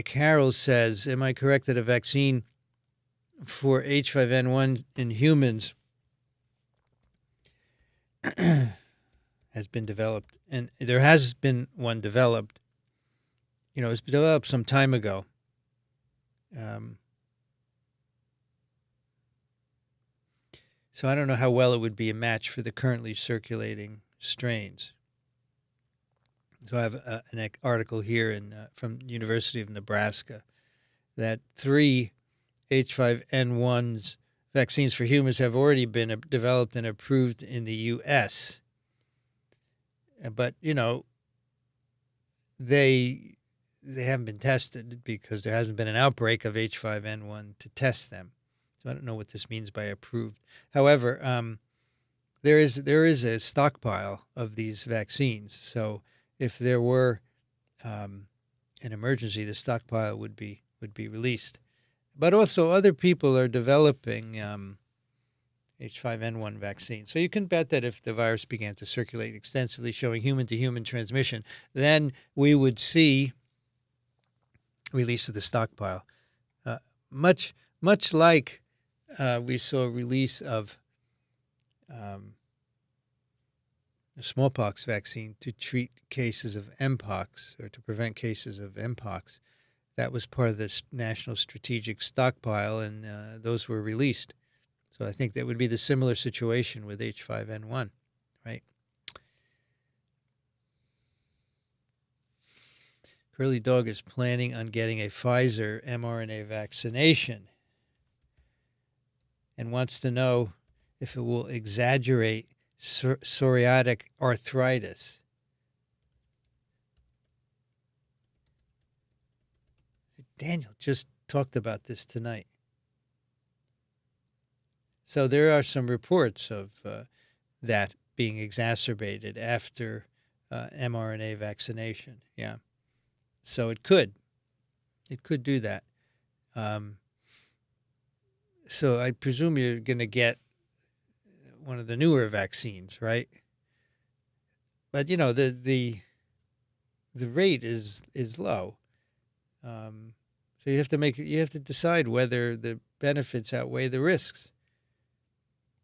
A: Carol says, am I correct that a vaccine for H5N1 in humans has been developed? And there has been one developed. It was developed some time ago. So I don't know how well it would be a match for the currently circulating strains. So I have an article here from University of Nebraska that 3 H5N1's vaccines for humans have already been developed and approved in the U.S. But, they haven't been tested because there hasn't been an outbreak of H5N1 to test them. So I don't know what this means by approved. However, there is a stockpile of these vaccines. So if there were an emergency, the stockpile would be released. But also other people are developing H5N1 vaccine. So you can bet that if the virus began to circulate extensively, showing human-to-human transmission, then we would see release of the stockpile. Much like we saw release of the smallpox vaccine to treat cases of Mpox or to prevent cases of Mpox. That was part of the national strategic stockpile, and those were released. So I think that would be the similar situation with H5N1, right? Curly Dog is planning on getting a Pfizer mRNA vaccination and wants to know if it will exaggerate psoriatic arthritis. Daniel just talked about this tonight. So there are some reports of that being exacerbated after mRNA vaccination. Yeah. So it could do that. So I presume you're going to get one of the newer vaccines, right? But the rate is low. So you have to decide whether the benefits outweigh the risks.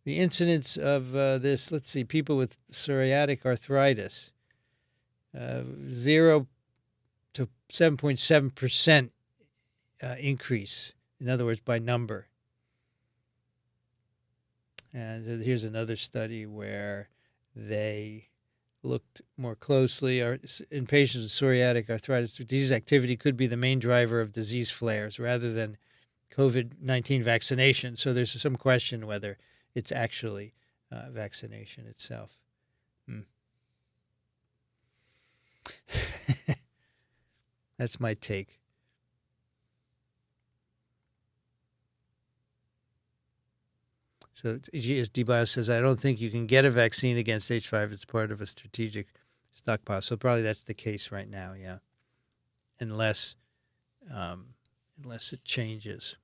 A: The incidence of this, let's see, people with psoriatic arthritis, 0 to 7.7% increase. In other words, by number. And here's another study where they looked more closely in patients with psoriatic arthritis. Disease activity could be the main driver of disease flares rather than COVID-19 vaccination. So there's some question whether it's actually vaccination itself. That's my take. So GSD Bio says, I don't think you can get a vaccine against H5. It's part of a strategic stockpile. So probably that's the case right now, yeah. Unless it changes.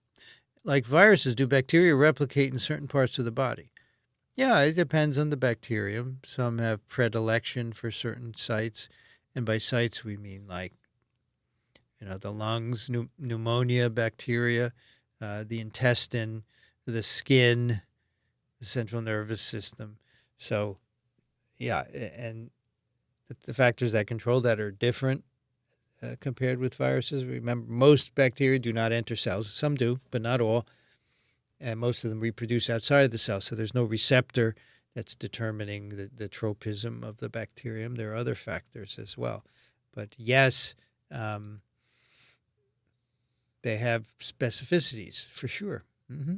A: Like viruses, do bacteria replicate in certain parts of the body? Yeah, it depends on the bacterium. Some have predilection for certain sites. And by sites, we mean like, the lungs, pneumonia bacteria, the intestine, the skin, the central nervous system. So, yeah, and the factors that control that are different. compared with viruses. Remember, most bacteria do not enter cells. Some do, but not all. And most of them reproduce outside of the cell. So there's no receptor that's determining the tropism of the bacterium. There are other factors as well. But yes, they have specificities for sure. Mm-hmm.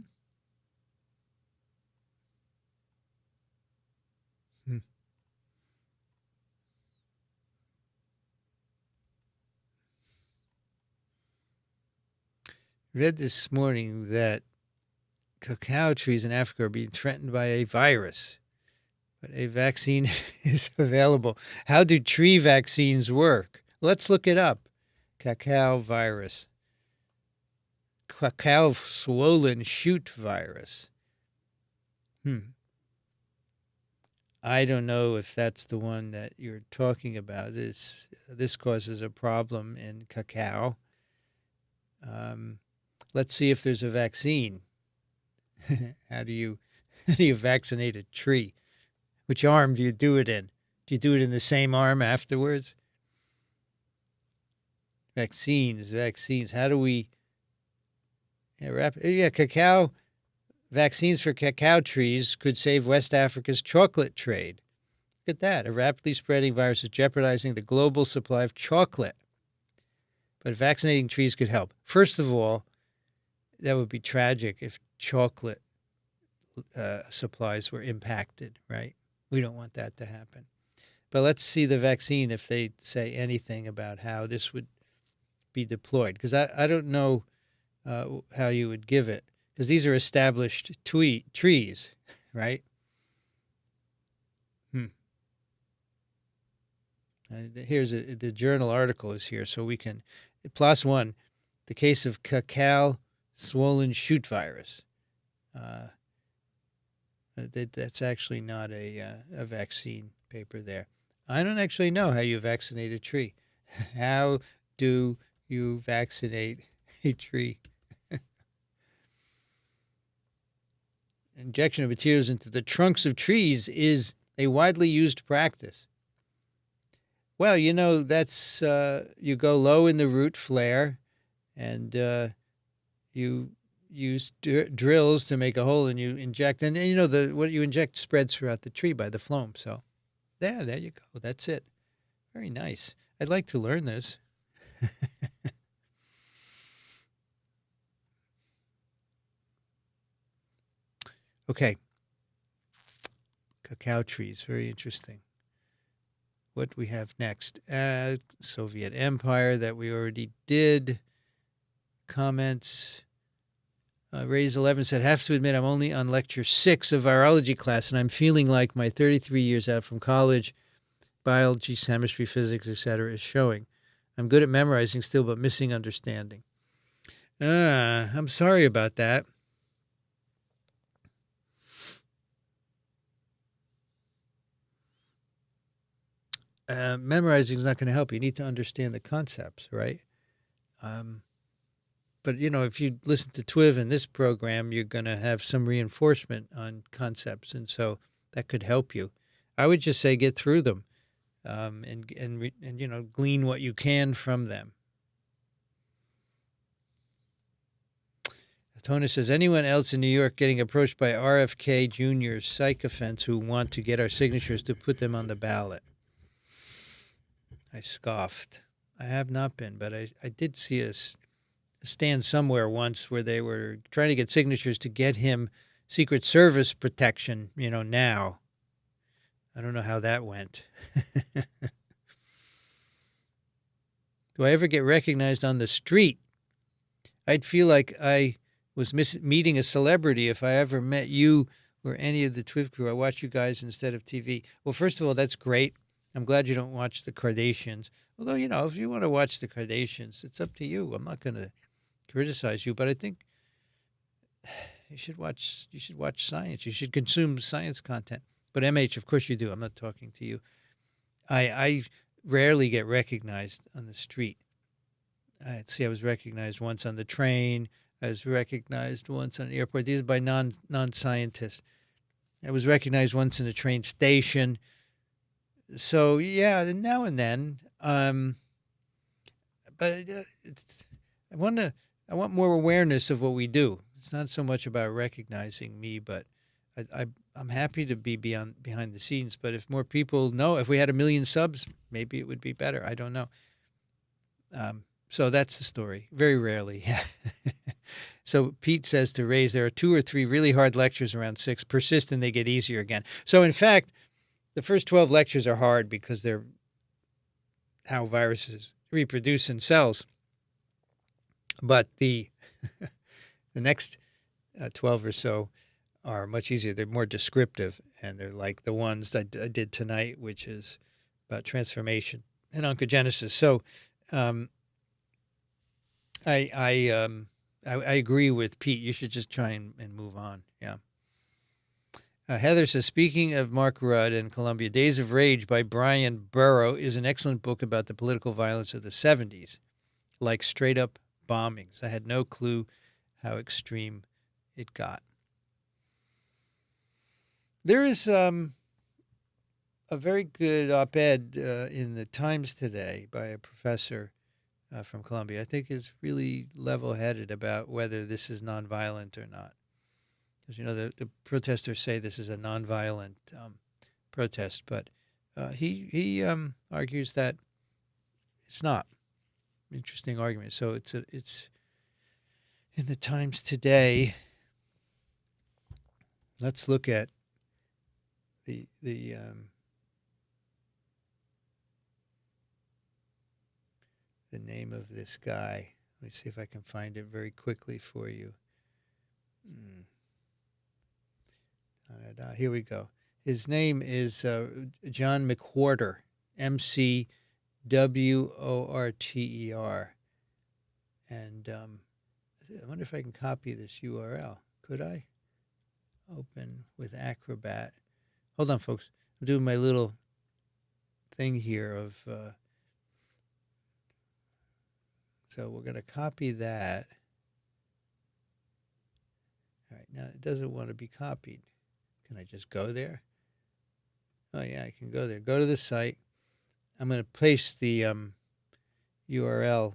A: Read this morning that cacao trees in Africa are being threatened by a virus, but a vaccine is available. How do tree vaccines work? Let's look it up. Cacao virus. Cacao swollen shoot virus. I don't know if that's the one that you're talking about. This causes a problem in cacao. Let's see if there's a vaccine. How do you vaccinate a tree? Which arm do you do it in? Do you do it in the same arm afterwards? Vaccines. How do we? Cacao. Vaccines for cacao trees could save West Africa's chocolate trade. Look at that. A rapidly spreading virus is jeopardizing the global supply of chocolate. But vaccinating trees could help. First of all, that would be tragic if chocolate supplies were impacted, right? We don't want that to happen. But let's see the vaccine if they say anything about how this would be deployed. Because I don't know how you would give it. Because these are established trees, right? Here's the journal article is here, so we can +1, the case of cacao swollen shoot virus. That's actually not a vaccine paper there. I don't actually know how you vaccinate a tree. How do you vaccinate a tree? Injection of materials into the trunks of trees is a widely used practice. Well, that's you go low in the root flare, and you use drills to make a hole, and you inject. And what you inject spreads throughout the tree by the phloem. So, there you go. That's it. Very nice. I'd like to learn this. Okay. Cacao trees, very interesting. What we have next? Soviet Empire that we already did. Comments. Raise 11 said, have to admit I'm only on lecture 6 of virology class, and I'm feeling like my 33 years out from college, biology, chemistry, physics, etc. is showing. I'm good at memorizing still, but missing understanding. I'm sorry about that. Memorizing is not going to help. You need to understand the concepts, right? But, if you listen to TWIV in this program, you're going to have some reinforcement on concepts, and so that could help you. I would just say get through them and glean what you can from them. Tona says, anyone else in New York getting approached by RFK Jr. sycophants who want to get our signatures to put them on the ballot? I scoffed. I have not been, but I did see a stand somewhere once where they were trying to get signatures to get him Secret Service protection, now. I don't know how that went. Do I ever get recognized on the street? I'd feel like I was meeting a celebrity if I ever met you or any of the TWIV crew. I watch you guys instead of TV. Well, first of all, that's great. I'm glad you don't watch the Kardashians. Although, if you want to watch the Kardashians, it's up to you. I'm not going to criticize you, but I think you should watch science. You should consume science content. But MH, of course you do. I'm not talking to you. I rarely get recognized on the street. I was recognized once on the train. I was recognized once on the airport. These are by non-scientists. I was recognized once in a train station. So, yeah, now and then. I want more awareness of what we do. It's not so much about recognizing me, but I'm happy to be behind the scenes. But if more people know, if we had 1 million subs, maybe it would be better. I don't know. So that's the story. Very rarely. So Pete says to Raise, there are 2 or 3 really hard lectures around 6. Persist and they get easier again. So in fact, the first 12 lectures are hard because they're how viruses reproduce in cells. But the next 12 or so are much easier. They're more descriptive, and they're like the ones I did tonight, which is about transformation and oncogenesis. So I agree with Pete. You should just try and move on. Yeah. Heather says, speaking of Mark Rudd and Columbia, Days of Rage by Brian Burrow is an excellent book about the political violence of the 70s, like straight-up bombings. I had no clue how extreme it got. There is a very good op-ed in the Times today by a professor from Columbia. I think is really level-headed about whether this is nonviolent or not. Because, you know, the protesters say this is a nonviolent protest, but he argues that it's not. Interesting argument. So it's in the Times today. Let's look at the name of this guy. Let me see if I can find it very quickly for you. Here we go. His name is John McWhorter, McWhorter. And I wonder if I can copy this URL. Could I? Open with Acrobat. Hold on, folks. I'm doing my little thing here of... so we're going to copy that. All right, now it doesn't want to be copied. Can I just go there? Oh, yeah, I can go there. Go to the site. I'm going to paste the URL.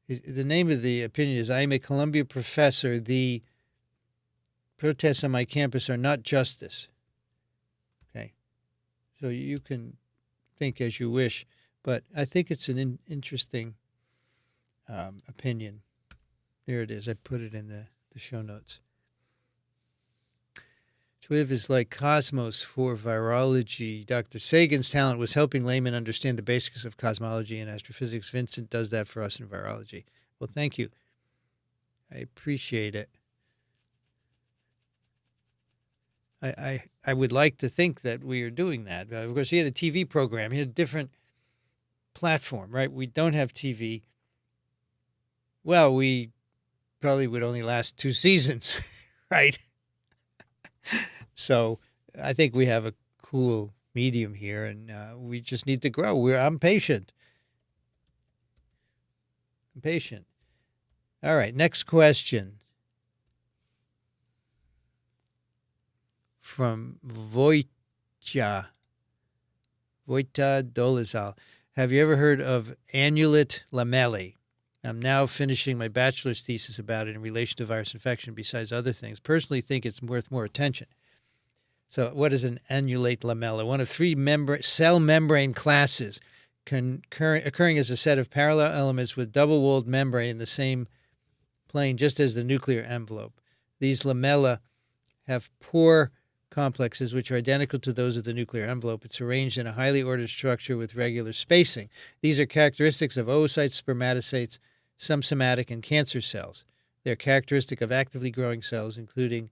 A: The name of the opinion is, I am a Columbia professor. The protests on my campus are not justice. Okay. So you can think as you wish, but I think it's an interesting opinion. There it is. I put it in the show notes. Twiv is like cosmos for virology. Dr. Sagan's talent was helping laymen understand the basics of cosmology and astrophysics. Vincent does that for us in virology. Well, thank you. I appreciate it. I would like to think that we are doing that. Of course, he had a TV program. He had a different platform, right? We don't have TV. Well, we probably would only last 2 seasons, right? So I think we have a cool medium here, and we just need to grow. I'm patient. I'm patient. All right, next question. From Vojta Dolezal. Have you ever heard of annulate lamellae? I'm now finishing my bachelor's thesis about it in relation to virus infection, besides other things. Personally think it's worth more attention. So what is an annulate lamella? One of 3 cell membrane classes occurring as a set of parallel elements with double-walled membrane in the same plane, just as the nuclear envelope. These lamella have pore complexes which are identical to those of the nuclear envelope. It's arranged in a highly ordered structure with regular spacing. These are characteristics of oocytes, spermatocytes, some somatic, and cancer cells. They're characteristic of actively growing cells, including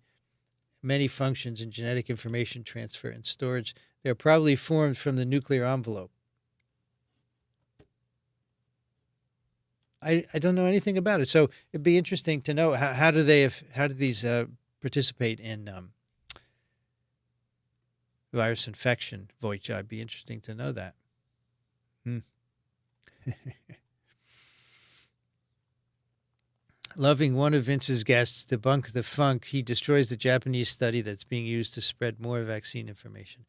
A: many functions in genetic information transfer and storage. They're probably formed from the nuclear envelope. I don't know anything about it, so it'd be interesting to know how do these participate in virus infection, Vojta. It'd be interesting to know that. Loving one of Vince's guests, Debunk the Funk. He destroys the Japanese study that's being used to spread more vaccine information.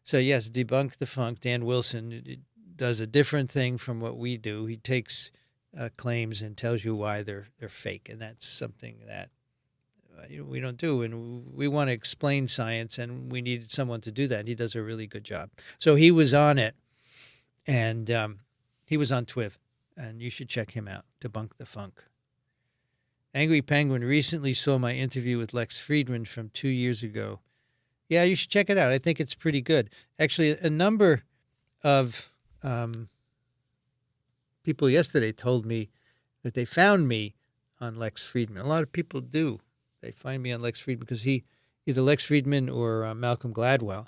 A: So, yes, Debunk the Funk, Dan Wilson, does a different thing from what we do. He takes claims and tells you why they're fake, and that's something that we don't do. And we want to explain science, and we needed someone to do that. And he does a really good job. So he was on it, and he was on Twiv, and you should check him out. Debunk the Funk. Angry Penguin recently saw my interview with Lex Friedman from 2 years ago. Yeah, you should check it out. I think it's pretty good. Actually, a number of people yesterday told me that they found me on Lex Friedman. A lot of people do. They find me on Lex Friedman because either Lex Friedman or Malcolm Gladwell.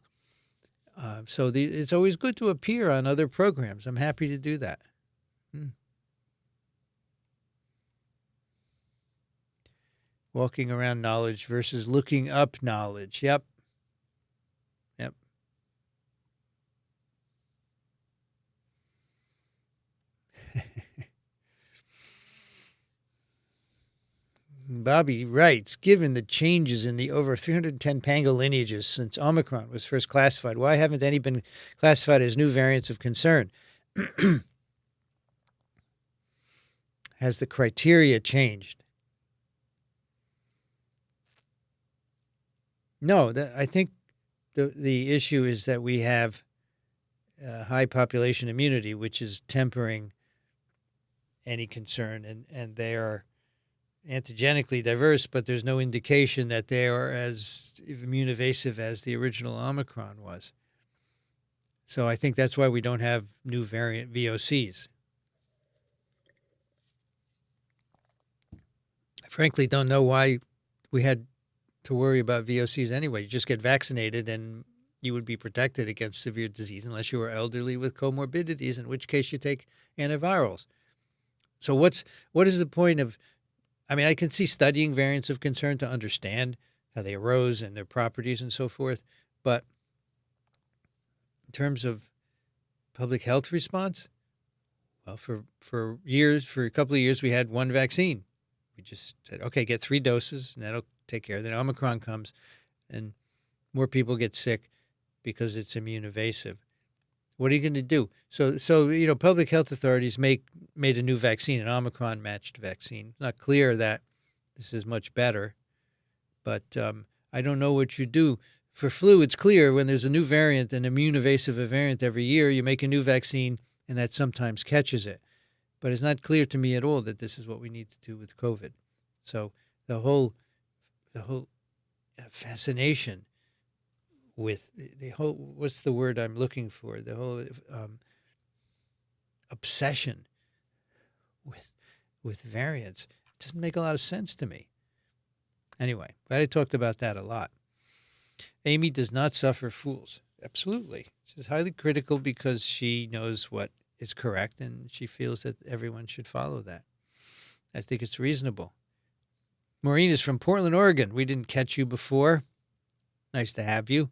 A: So it's always good to appear on other programs. I'm happy to do that. Walking around knowledge versus looking up knowledge. Yep. Bobby writes, given the changes in the over 310 pango lineages since Omicron was first classified, why haven't any been classified as new variants of concern? Has the criteria changed? No, I think the issue is that we have high population immunity, which is tempering any concern, and they are antigenically diverse, but there's no indication that they are as immune evasive as the original Omicron was. So I think that's why we don't have new variant VOCs. I frankly don't know why we had to worry about VOCs anyway. You just get vaccinated and you would be protected against severe disease unless you were elderly with comorbidities, in which case you take antivirals. So what is the point of, I mean, I can see studying variants of concern to understand how they arose and their properties and so forth. But in terms of public health response, well, for a couple of years, we had one vaccine. We just said, okay, get 3 doses and that'll take care of it. Then Omicron comes and more people get sick because it's immune evasive. What are you going to do? So public health authorities made a new vaccine, an Omicron-matched vaccine. Not clear that this is much better, but I don't know what you do. For flu, it's clear when there's a new variant, an immune-evasive variant every year, you make a new vaccine, and that sometimes catches it. But it's not clear to me at all that this is what we need to do with COVID. So the whole fascination with the whole, what's the word I'm looking for? The whole obsession with variants doesn't make a lot of sense to me. Anyway, but I talked about that a lot. Amy does not suffer fools. Absolutely. She's highly critical because she knows what is correct and she feels that everyone should follow that. I think it's reasonable. Maureen is from Portland, Oregon. We didn't catch you before. Nice to have you.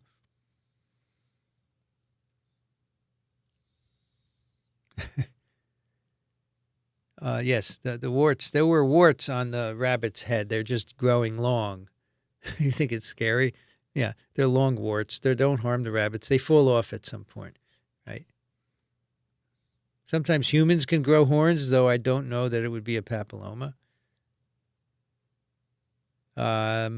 A: Yes, the warts. There were warts on the rabbit's head. They're just growing long. You think it's scary? Yeah, they're long warts. They don't harm the rabbits. They fall off at some point, right? Sometimes humans can grow horns, though I don't know that it would be a papilloma. I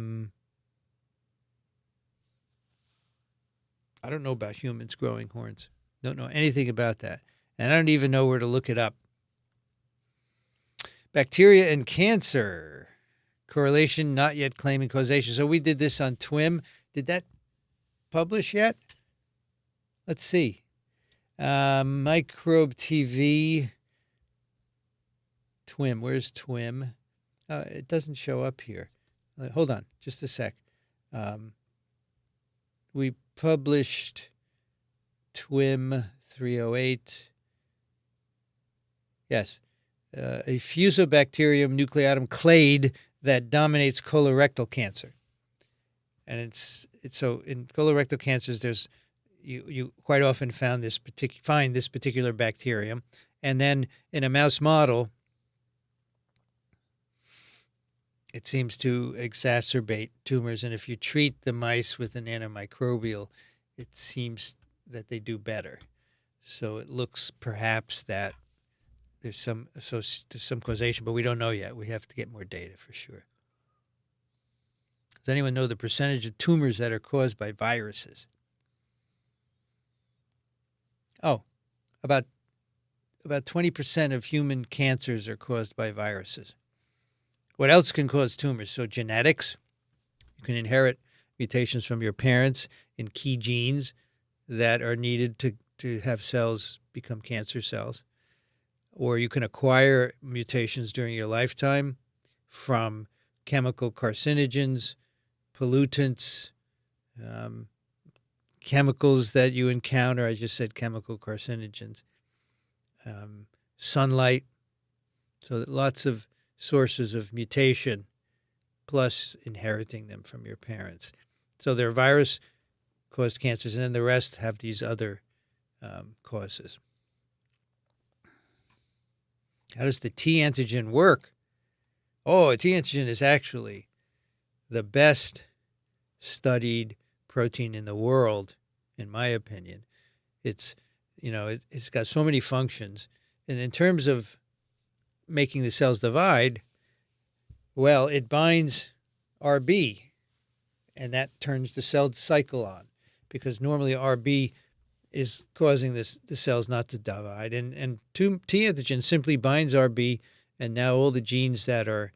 A: don't know about humans growing horns. Don't know anything about that. And I don't even know where to look it up. Bacteria and cancer. Correlation not yet claiming causation. So we did this on TWIM. Did that publish yet? Let's see. Microbe TV. TWIM. Where's TWIM? It doesn't show up here. Hold on. Just a sec. We published TWIM 308. Yes. A Fusobacterium nucleatum clade that dominates colorectal cancer. And it's so in colorectal cancers, there's you quite often find this particular bacterium, and then in a mouse model, it seems to exacerbate tumors. And if you treat the mice with an antimicrobial, it seems that they do better. So it looks perhaps that there's some causation, but we don't know yet. We have to get more data for sure. Does anyone know the percentage of tumors that are caused by viruses? Oh, about 20% of human cancers are caused by viruses. What else can cause tumors? So genetics. You can inherit mutations from your parents in key genes that are needed to have cells become cancer cells. Or you can acquire mutations during your lifetime from chemical carcinogens, pollutants, chemicals that you encounter. I just said chemical carcinogens. Sunlight. So lots of sources of mutation, plus inheriting them from your parents. So there are virus-caused cancers, and then the rest have these other causes. How does the T antigen work? Oh, T antigen is actually the best studied protein in the world, in my opinion. It's got so many functions. And in terms of making the cells divide, well, it binds RB, and that turns the cell cycle on, because normally RB is causing the cells not to divide. And T antigen simply binds RB, and now all the genes that are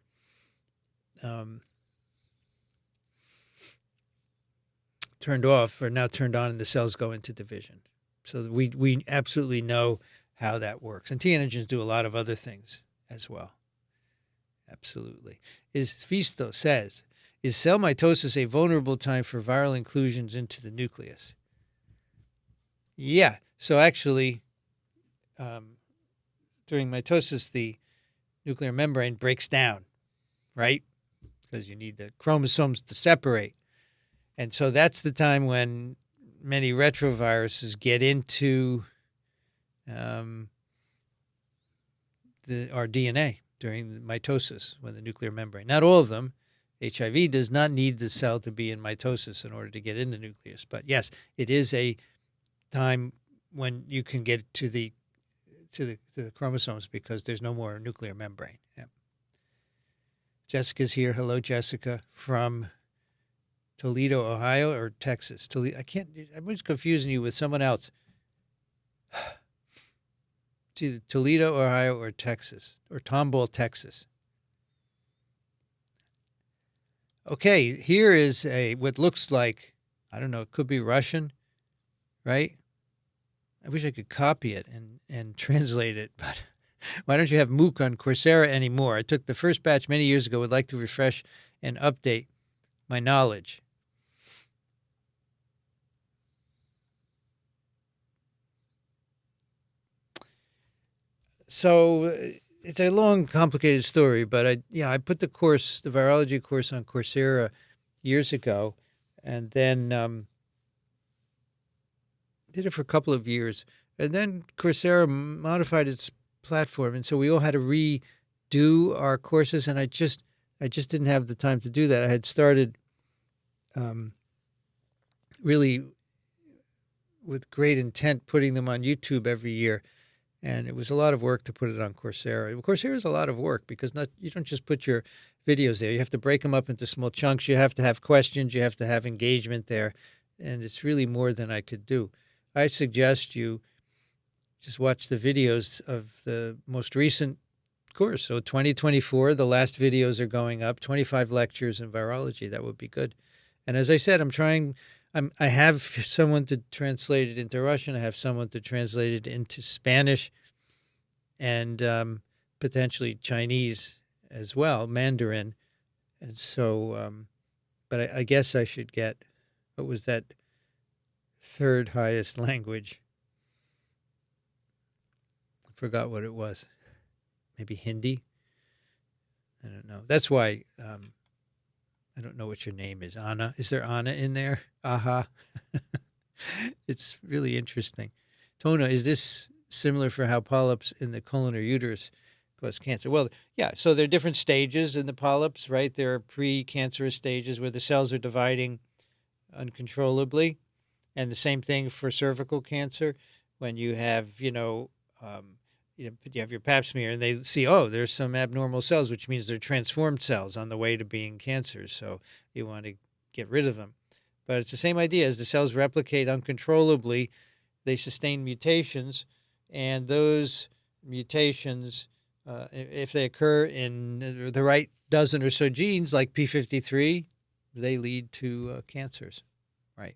A: turned off are now turned on, and the cells go into division. So we absolutely know how that works. And T antigens do a lot of other things as well. Absolutely. Visto says, is cell mitosis a vulnerable time for viral inclusions into the nucleus? Yeah. So actually, during mitosis, the nuclear membrane breaks down, right? Because you need the chromosomes to separate. And so that's the time when many retroviruses get into our DNA during the mitosis, when the nuclear membrane. Not all of them. HIV does not need the cell to be in mitosis in order to get in the nucleus. But yes, it is a time when you can get to the chromosomes, because there's no more nuclear membrane. Yeah. Jessica's here. Hello, Jessica, from Toledo, Ohio, or Texas? Toledo. I'm just confusing you with someone else. It's either Toledo, Ohio, or Texas, or Tomball, Texas. Okay, here is what looks like, I don't know, it could be Russian, right? I wish I could copy it and translate it, but why don't you have MOOC on Coursera anymore? I took the first batch many years ago, would like to refresh and update my knowledge. So it's a long, complicated story, but I put the virology course on Coursera years ago, and then did it for a couple of years. And then Coursera modified its platform, and so we all had to redo our courses, and I just didn't have the time to do that. I had started really with great intent putting them on YouTube every year. And it was a lot of work to put it on Coursera. Coursera is a lot of work, because you don't just put your videos there. You have to break them up into small chunks. You have to have questions. You have to have engagement there. And it's really more than I could do. I suggest you just watch the videos of the most recent course. So 2024, the last videos are going up, 25 lectures in virology. That would be good. And as I said, I have someone to translate it into Russian. I have someone to translate it into Spanish, and potentially Chinese as well, Mandarin. And so, but I guess I should get, what was that third highest language? I forgot what it was. Maybe Hindi? I don't know. That's why I don't know what your name is. Anna. Is there Anna in there? Aha. It's really interesting. Tona, is this similar for how polyps in the colon or uterus cause cancer? Well, yeah. So there are different stages in the polyps, right? There are pre-cancerous stages where the cells are dividing uncontrollably. And the same thing for cervical cancer. when you have, you have your pap smear and they see, oh, there's some abnormal cells, which means they're transformed cells on the way to being cancers. So you want to get rid of them. But it's the same idea. As the cells replicate uncontrollably, they sustain mutations, and those mutations, if they occur in the right dozen or so genes, like P53, they lead to cancers. Right.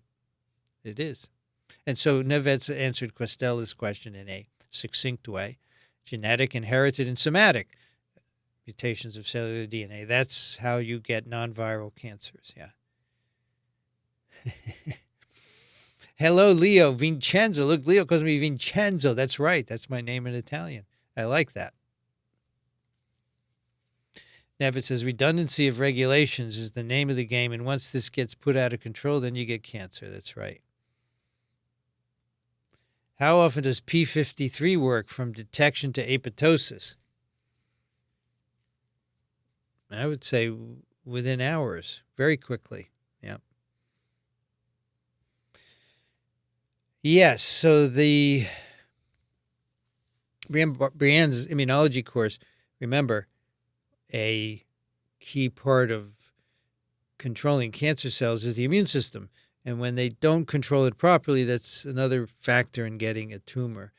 A: It is. And so Nevetz answered Costello's question in a succinct way. Genetic, inherited, and somatic mutations of cellular DNA. That's how you get non-viral cancers. Yeah. Hello, Leo. Vincenzo. Look, Leo calls me Vincenzo. That's right. That's my name in Italian. I like that. Nevitt says redundancy of regulations is the name of the game, and once this gets put out of control, then you get cancer. That's right. How often does P53 work from detection to apoptosis? I would say within hours, very quickly. Yeah. Yes. So the Brienne's immunology course, remember, a key part of controlling cancer cells is the immune system. And when they don't control it properly, that's another factor in getting a tumor.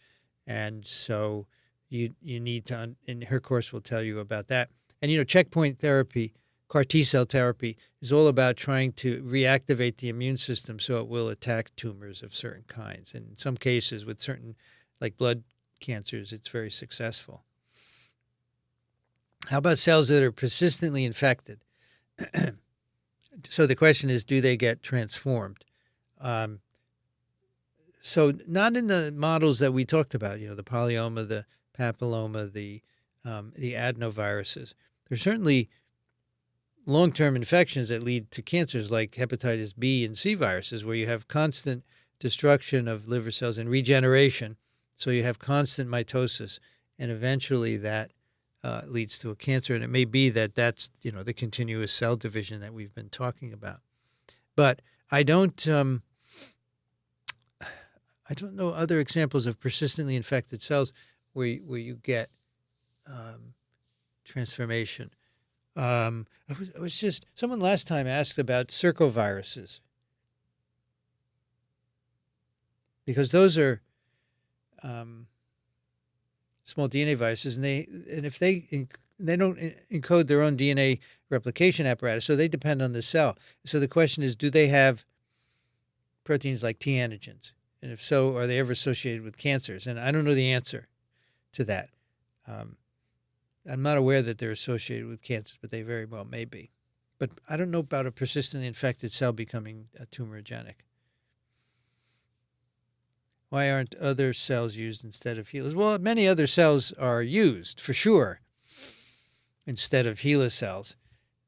A: And so you need to, and her course will tell you about that. And, checkpoint therapy, CAR T-cell therapy, is all about trying to reactivate the immune system so it will attack tumors of certain kinds. And in some cases, with certain, like blood cancers, it's very successful. How about cells that are persistently infected? So the question is, do they get transformed? So not in the models that we talked about, the polyoma, the papilloma, the adenoviruses. There's certainly long-term infections that lead to cancers like hepatitis B and C viruses, where you have constant destruction of liver cells and regeneration. So you have constant mitosis, and eventually that leads to a cancer. And it may be that that's, the continuous cell division that we've been talking about. But I don't know other examples of persistently infected cells where you get transformation. I was just, someone last time asked about circoviruses, because those are small DNA viruses, and if they don't encode their own DNA replication apparatus, so they depend on the cell. So the question is, do they have proteins like T antigens? And if so, are they ever associated with cancers? And I don't know the answer to that. I'm not aware that they're associated with cancers, but they very well may be. But I don't know about a persistently infected cell becoming tumorigenic. Why aren't other cells used instead of HeLa? Well, many other cells are used, for sure, instead of HeLa cells.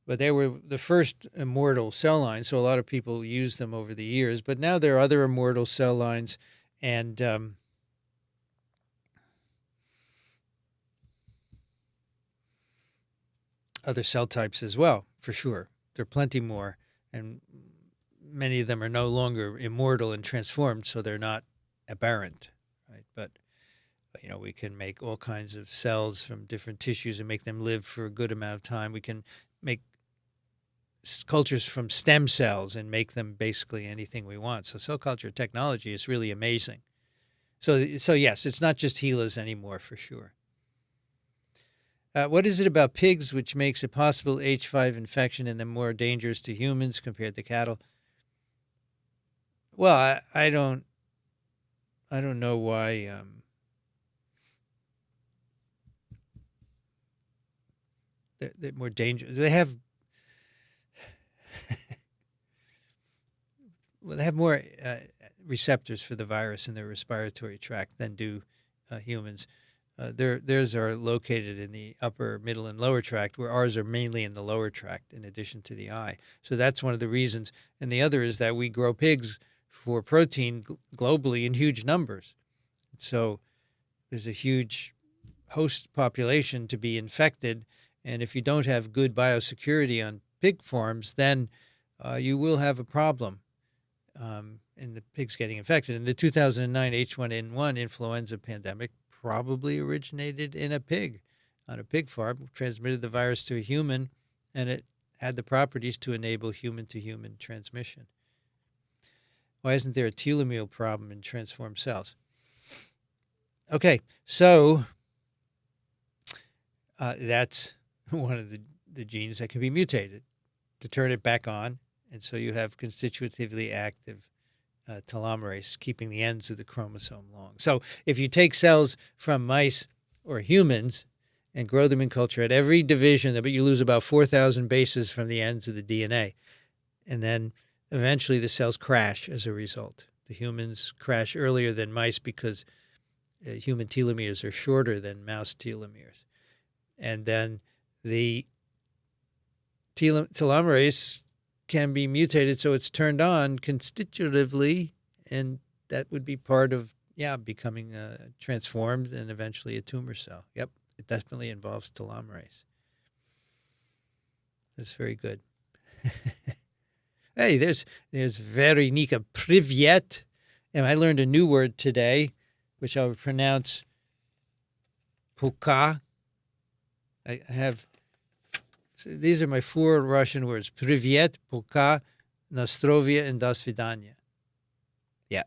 A: But they were the first immortal cell line, so a lot of people used them over the years. But now there are other immortal cell lines, and other cell types as well, for sure. There are plenty more, and many of them are no longer immortal and transformed, so they're not aberrant, right? But we can make all kinds of cells from different tissues and make them live for a good amount of time. We can make cultures from stem cells and make them basically anything we want. So cell culture technology is really amazing. So yes, it's not just HeLas anymore, for sure. What is it about pigs which makes it possible H5 infection and then more dangerous to humans compared to cattle? Well, I don't know why they're more dangerous. They have they have more receptors for the virus in their respiratory tract than do humans. Theirs are located in the upper, middle, and lower tract, where ours are mainly in the lower tract in addition to the eye. So that's one of the reasons. And the other is that we grow pigs for protein globally in huge numbers. So there's a huge host population to be infected. And if you don't have good biosecurity on pig farms, then you will have a problem. and the pigs getting infected. And the 2009 H1N1 influenza pandemic probably originated in a pig, on a pig farm, transmitted the virus to a human, and it had the properties to enable human-to-human transmission. Why isn't there a telomere problem in transformed cells? Okay, so that's one of the genes that can be mutated to turn it back on, and so you have constitutively active telomerase, keeping the ends of the chromosome long. So if you take cells from mice or humans and grow them in culture, at every division, but you lose about 4,000 bases from the ends of the DNA. And then eventually the cells crash as a result. The humans crash earlier than mice because human telomeres are shorter than mouse telomeres. And then the telomerase can be mutated so it's turned on constitutively, and that would be part of, becoming transformed and eventually a tumor cell. Yep, it definitely involves telomerase. That's very good. Hey, there's Veronika Privyet, and I learned a new word today, which I would pronounce puka. I have... So these are my 4 Russian words: Privyet, puka, nastrovia, and do svidaniya. Yeah.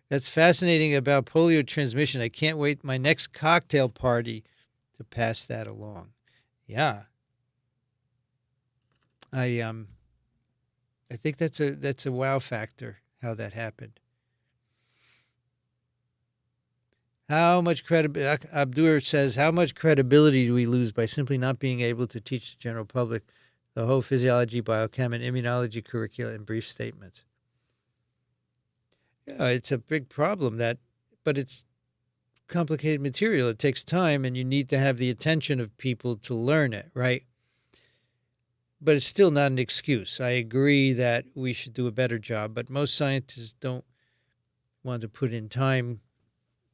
A: That's fascinating about polio transmission. I can't wait my next cocktail party to pass that along. Yeah. I think that's a wow factor, how that happened. How much credibility, Abdur says, how much credibility do we lose by simply not being able to teach the general public the whole physiology, biochem, and immunology curricula in brief statements? Yeah, it's a big problem, but it's complicated material. It takes time, and you need to have the attention of people to learn it, right? But it's still not an excuse. I agree that we should do a better job, but most scientists don't want to put in time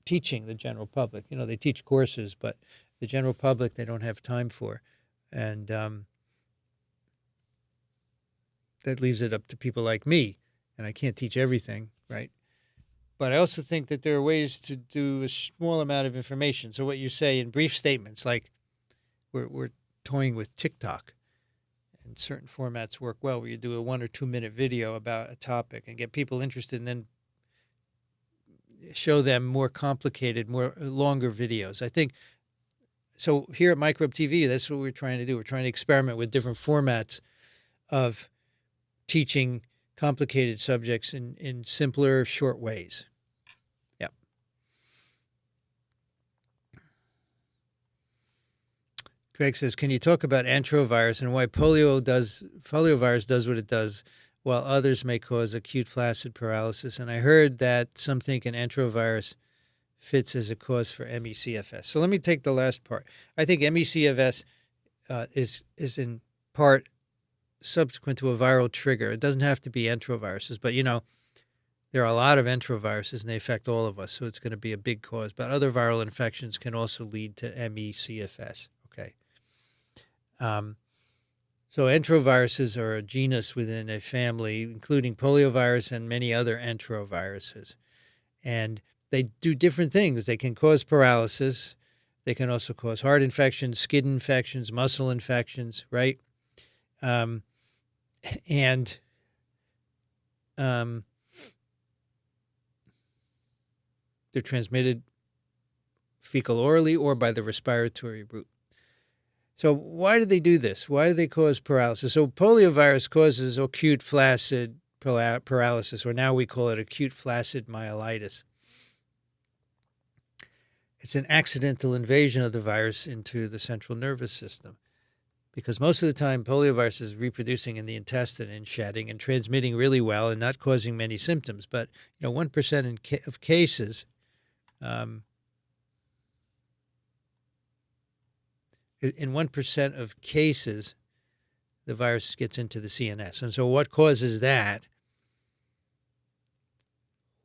A: teaching the general public. They teach courses, but the general public they don't have time for. And that leaves it up to people like me, and I can't teach everything, right? But I also think that there are ways to do a small amount of information. So what you say in brief statements, like we're toying with TikTok, and certain formats work well, where you do a 1 or 2 minute video about a topic and get people interested, and then show them more complicated, more longer videos. I think so. Here at Microbe TV, that's what we're trying to do. We're trying to experiment with different formats of teaching complicated subjects in simpler, short ways. Yep. Greg says, can you talk about antivirals and why poliovirus does what it does, while others may cause acute flaccid paralysis? And I heard that some think an enterovirus fits as a cause for ME/CFS. So let me take the last part. I think ME/CFS is in part subsequent to a viral trigger. It doesn't have to be enteroviruses, but there are a lot of enteroviruses and they affect all of us, so it's going to be a big cause. But other viral infections can also lead to ME/CFS. Okay. So enteroviruses are a genus within a family, including poliovirus and many other enteroviruses. And they do different things. They can cause paralysis. They can also cause heart infections, skin infections, muscle infections, right? They're transmitted fecal-orally or by the respiratory route. So why do they do this? Why do they cause paralysis? So poliovirus causes acute flaccid paralysis, or now we call it acute flaccid myelitis. It's an accidental invasion of the virus into the central nervous system, because most of the time poliovirus is reproducing in the intestine and shedding and transmitting really well and not causing many symptoms. But 1% of cases, in 1% of cases, the virus gets into the CNS. And so what causes that?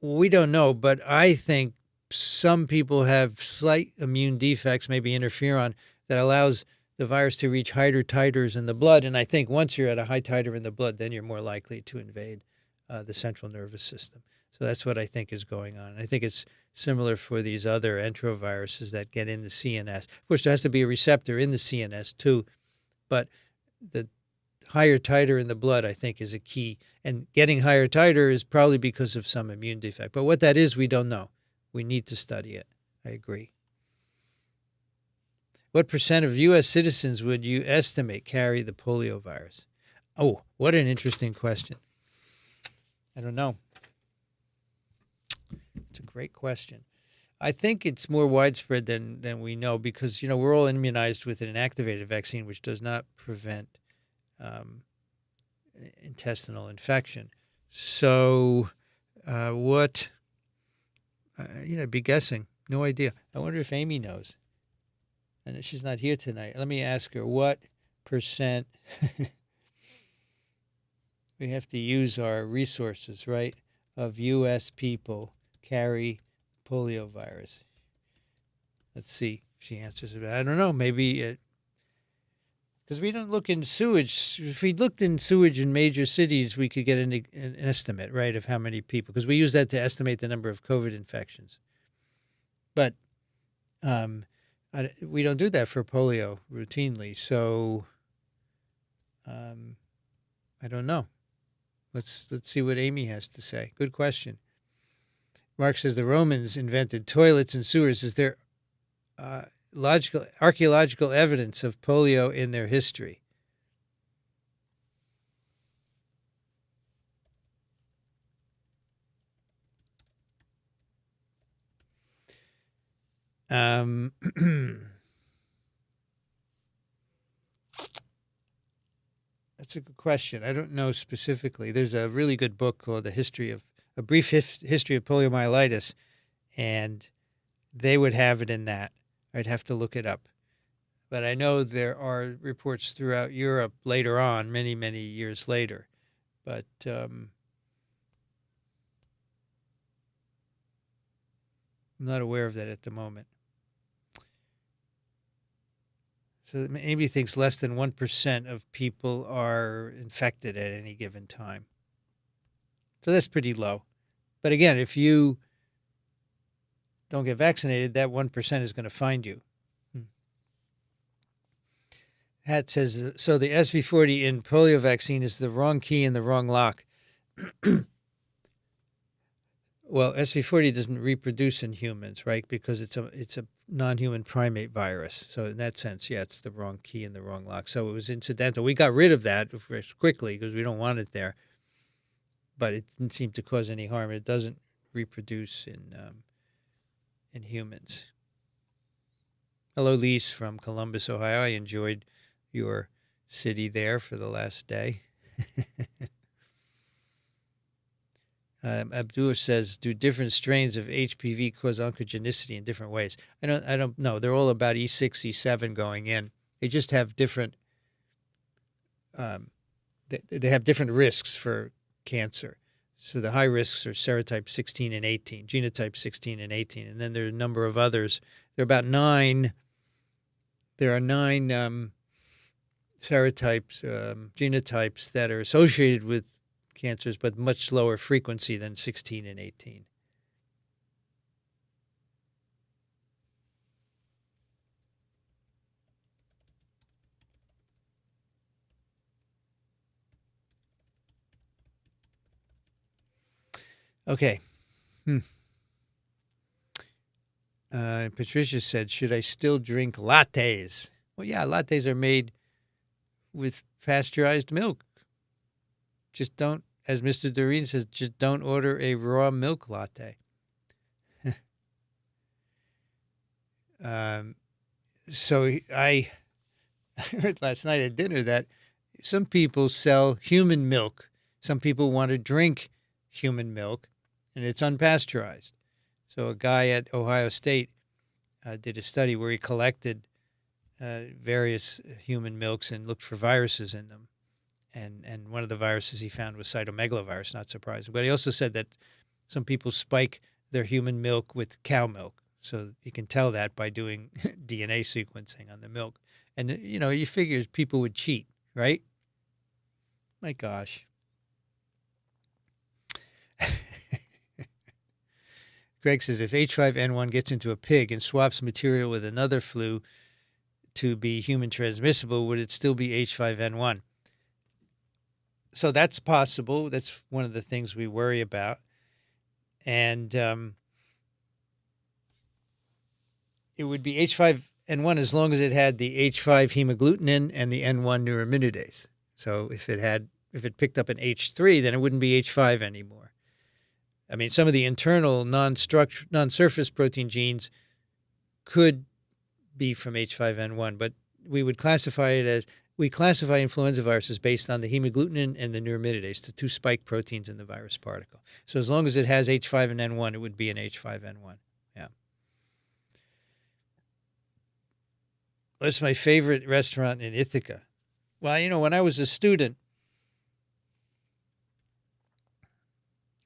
A: We don't know, but I think some people have slight immune defects, maybe interferon, that allows the virus to reach higher titers in the blood. And I think once you're at a high titer in the blood, then you're more likely to invade the central nervous system. So that's what I think is going on. And I think it's similar for these other enteroviruses that get in the CNS. Of course, there has to be a receptor in the CNS too, but the higher titer in the blood, I think, is a key. And getting higher titer is probably because of some immune defect. But what that is, we don't know. We need to study it. I agree. What percent of U.S. citizens would you estimate carry the poliovirus? Oh, what an interesting question. I don't know. It's a great question. I think it's more widespread than we know because, we're all immunized with an inactivated vaccine, which does not prevent intestinal infection. So I'd be guessing. No idea. I wonder if Amy knows. And she's not here tonight. Let me ask her what percent we have to use our resources, right, of U.S. people carry poliovirus. Let's see if she answers it. I don't know. Maybe because we don't look in sewage. If we looked in sewage in major cities, we could get an estimate, right, of how many people, because we use that to estimate the number of COVID infections. But we don't do that for polio routinely, so I don't know. Let's see what Amy has to say. Good question. Mark says the Romans invented toilets and sewers. Is there archaeological evidence of polio in their history? That's a good question. I don't know specifically. There's a really good book called A Brief History of Poliomyelitis, and they would have it in that. I'd have to look it up. But I know there are reports throughout Europe later on, many, many years later. But I'm not aware of that at the moment. So Amy thinks less than 1% of people are infected at any given time. So that's pretty low. But again, if you don't get vaccinated, that 1% is going to find you. Hat says, so the SV40 in polio vaccine is the wrong key and the wrong lock. Well, SV40 doesn't reproduce in humans, right? Because it's a non-human primate virus. So in that sense, yeah, it's the wrong key and the wrong lock. So it was incidental. We got rid of that quickly because we don't want it there. But it didn't seem to cause any harm. It doesn't reproduce in humans. Hello, Lise from Columbus, Ohio. I enjoyed your city there for the last day. Abdul says, do different strains of HPV cause oncogenicity in different ways? I don't know. They're all about E6, E7 going in. They just have different, they have different risks for cancer. So the high risks are serotype 16 and 18, genotype 16 and 18. And then there are a number of others. There are about 9. There are 9 serotypes, genotypes that are associated with cancers, but much lower frequency than 16 and 18. Okay. Patricia said, should I still drink lattes? Well, yeah, lattes are made with pasteurized milk. Just don't, as Mr. Doreen says, just don't order a raw milk latte. So I heard last night at dinner that some people sell human milk. Some people want to drink human milk, and it's unpasteurized. So a guy at Ohio State did a study where he collected various human milks and looked for viruses in them. And one of the viruses he found was cytomegalovirus, not surprising. But he also said that some people spike their human milk with cow milk. So you can tell that by doing DNA sequencing on the milk. And, you figure people would cheat, right? My gosh. Greg says, if H5N1 gets into a pig and swaps material with another flu to be human transmissible, would it still be H5N1? So that's possible. That's one of the things we worry about. And it would be H5N1 as long as it had the H5 hemagglutinin and the N1 neuraminidase. So if it picked up an H3, then it wouldn't be H5 anymore. I mean, some of the internal non-surface protein genes could be from H5N1, but we would classify it as, we classify influenza viruses based on the hemagglutinin and the neuraminidase, the two spike proteins in the virus particle. So as long as it has H5 and N1, it would be an H5N1. Yeah. What's my favorite restaurant in Ithaca? Well, when I was a student,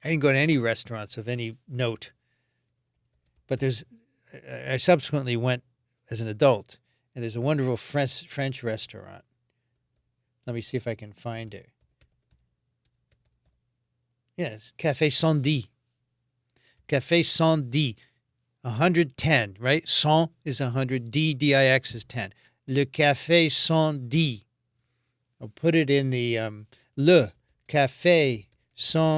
A: I didn't go to any restaurants of any note, but I subsequently went as an adult, and there's a wonderful French restaurant. Let me see if I can find it. Yes, Café Sandy. Café Sandy, 110, right? 100 is 100, D-I-X is 10. Le Café Sandy. I'll put it in the Le Café Sandy.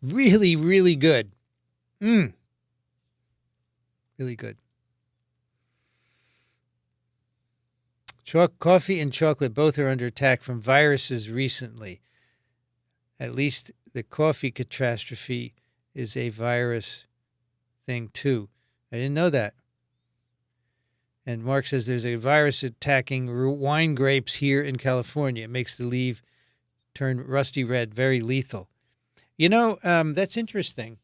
A: Really, really good. Really good. Coffee and chocolate both are under attack from viruses recently. At least the coffee catastrophe is a virus thing too. I didn't know that. And Mark says there's a virus attacking wine grapes here in California. It makes the leaf turn rusty red, very lethal. That's interesting.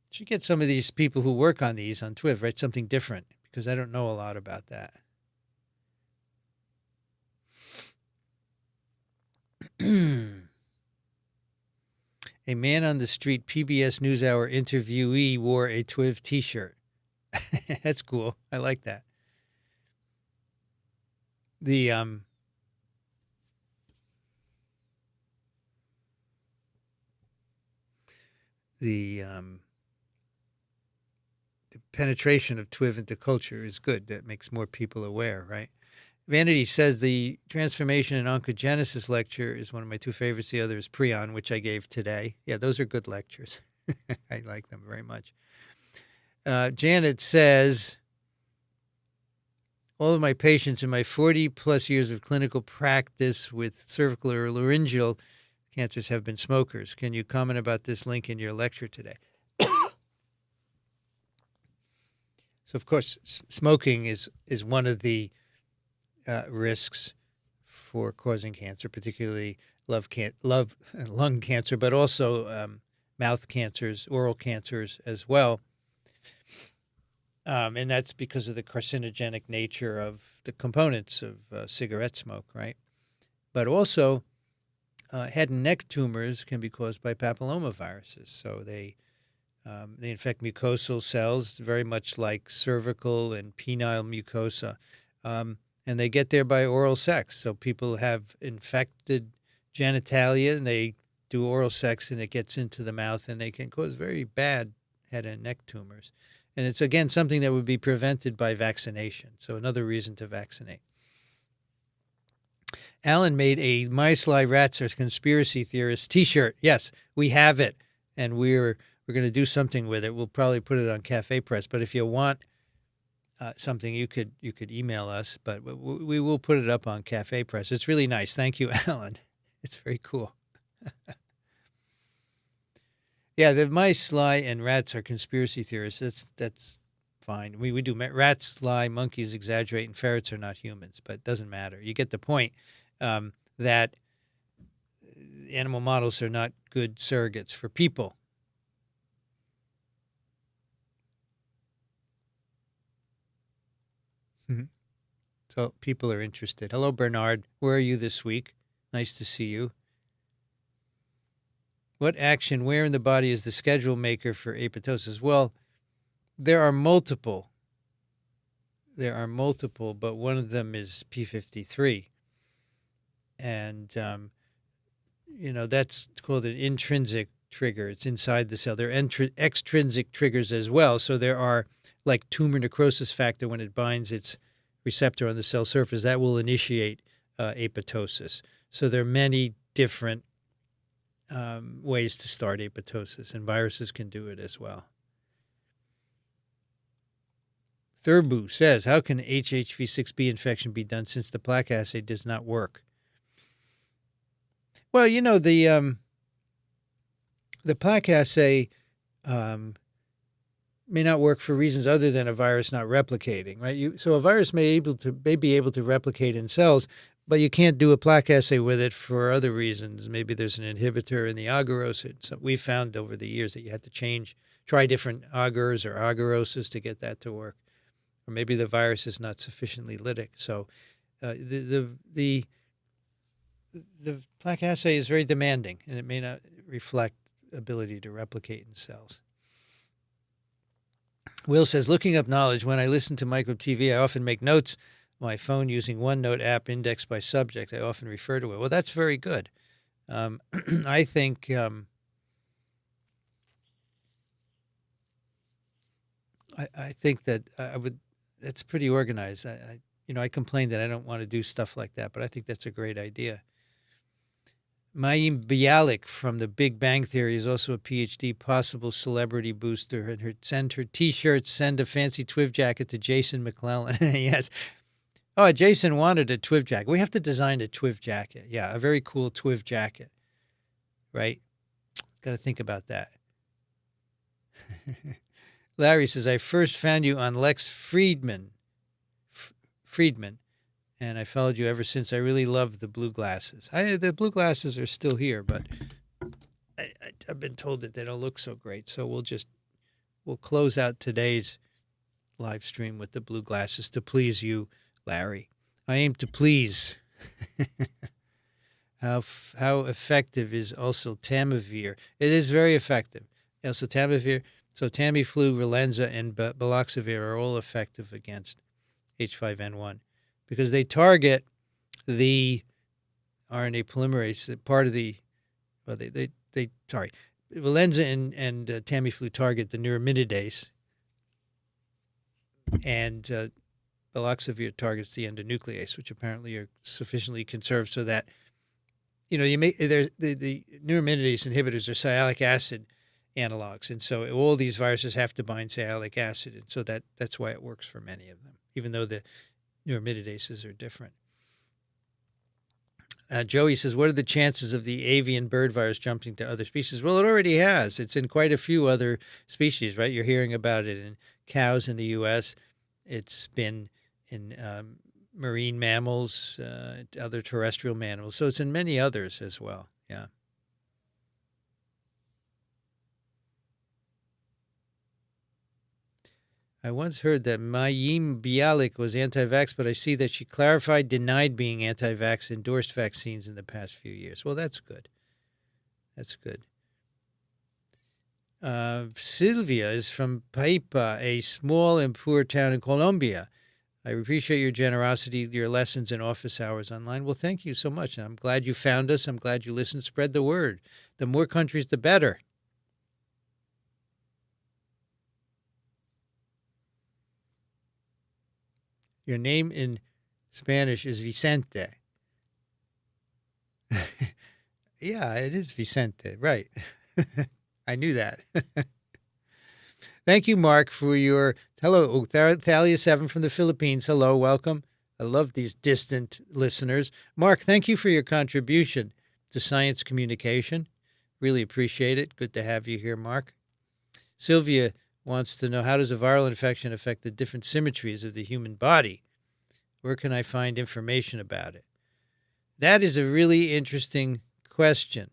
A: Should get some of these people who work on these on Twitter, write something different, because I don't know a lot about that. A man on the street PBS NewsHour interviewee wore a TWIV t-shirt. That's cool. I like that. The penetration of TWIV into culture is good. That makes more people aware, right? Vanity says the transformation and oncogenesis lecture is one of my two favorites. The other is Prion, which I gave today. Yeah, those are good lectures. I like them very much. Janet says, all of my patients in my 40-plus years of clinical practice with cervical or laryngeal cancers have been smokers. Can you comment about this link in your lecture today? So, of course, smoking is one of the risks for causing cancer, particularly lung cancer, but also mouth cancers, oral cancers as well. And that's because of the carcinogenic nature of the components of cigarette smoke, right? But also, head and neck tumors can be caused by papillomaviruses. So they infect mucosal cells, very much like cervical and penile mucosa. And they get there by oral sex. So people have infected genitalia and they do oral sex and it gets into the mouth and they can cause very bad head and neck tumors. And it's, again, something that would be prevented by vaccination. So another reason to vaccinate. Alan made a My Sly Rats Are Conspiracy Theorists t-shirt. Yes, we have it. And we're going to do something with it. We'll probably put it on Cafe Press. But if you want something, you could email us. But we will put it up on Cafe Press. It's really nice. Thank you, Alan. It's very cool. Yeah, the mice, sly, and rats are conspiracy theorists. That's fine. We do. Rats lie, monkeys exaggerate, and ferrets are not humans. But it doesn't matter. You get the point that animal models are not good surrogates for people. So people are interested. Hello, Bernard. Where are you this week? Nice to see you. What action, where in the body is the schedule maker for apoptosis? Well, there are multiple there are multiple, but one of them is P53. And, that's called an intrinsic trigger. It's inside the cell. There are extrinsic triggers as well. So there are, like tumor necrosis factor, when it binds its receptor on the cell surface, that will initiate apoptosis. So there are many different ways to start apoptosis, and viruses can do it as well. Thurbu says, how can HHV6B infection be done since the plaque assay does not work? Well, the plaque assay may not work for reasons other than a virus not replicating, right? So a virus may be able to replicate in cells, but you can't do a plaque assay with it for other reasons. Maybe there's an inhibitor in the agarose. So we found over the years that you had to try different agars or agaroses to get that to work. Or maybe the virus is not sufficiently lytic. So the plaque assay is very demanding, and it may not reflect ability to replicate in cells. Will says, looking up knowledge, when I listen to Microbe TV, I often make notes on my phone using OneNote app indexed by subject. I often refer to it. Well, that's very good. I think I think that that's pretty organized. I complain that I don't want to do stuff like that, but I think that's a great idea. Mayim Bialik from The Big Bang Theory is also a PhD, possible celebrity booster. And send her T-shirts, send a fancy Twiv jacket to Jason McClellan. Yes. Oh, Jason wanted a Twiv jacket. We have to design a Twiv jacket. Yeah, a very cool Twiv jacket. Right? Got to think about that. Larry says, I first found you on Lex Friedman. And I followed you ever since. I really love the blue glasses. The blue glasses are still here, but I've been told that they don't look so great. So we'll close out today's live stream with the blue glasses to please you, Larry. I aim to please. How effective is also Tamiflu? It is very effective. Also Tamiflu, so Tamiflu, Relenza, and Baloxavir are all effective against H5N1. Because they target the RNA polymerase, part of the, Relenza and Tamiflu target the neuraminidase, and Baloxavir targets the endonuclease, which apparently are sufficiently conserved so that, the neuraminidase inhibitors are sialic acid analogs, and so all these viruses have to bind sialic acid, and so that's why it works for many of them, even though the neuramididases are different. Joey says, what are the chances of the avian bird virus jumping to other species? Well, it already has. It's in quite a few other species, right? You're hearing about it in cows in the U.S. It's been in marine mammals, other terrestrial mammals. So it's in many others as well. Yeah. I once heard that Mayim Bialik was anti-vax, but I see that she clarified, denied being anti-vax, endorsed vaccines in the past few years. Well, that's good. That's good. Sylvia is from Paipa, a small and poor town in Colombia. I appreciate your generosity, your lessons and office hours online. Well, thank you so much. And I'm glad you found us. I'm glad you listened. Spread the word. The more countries, the better. Your name in Spanish is Vicente. Yeah, it is Vicente. Right. I knew that. Thank you, Mark, for your hello. Thalia7 from the Philippines. Hello, welcome. I love these distant listeners. Mark, thank you for your contribution to science communication. Really appreciate it. Good to have you here, Mark. Sylvia wants to know, how does a viral infection affect the different symmetries of the human body? Where can I find information about it? That is a really interesting question.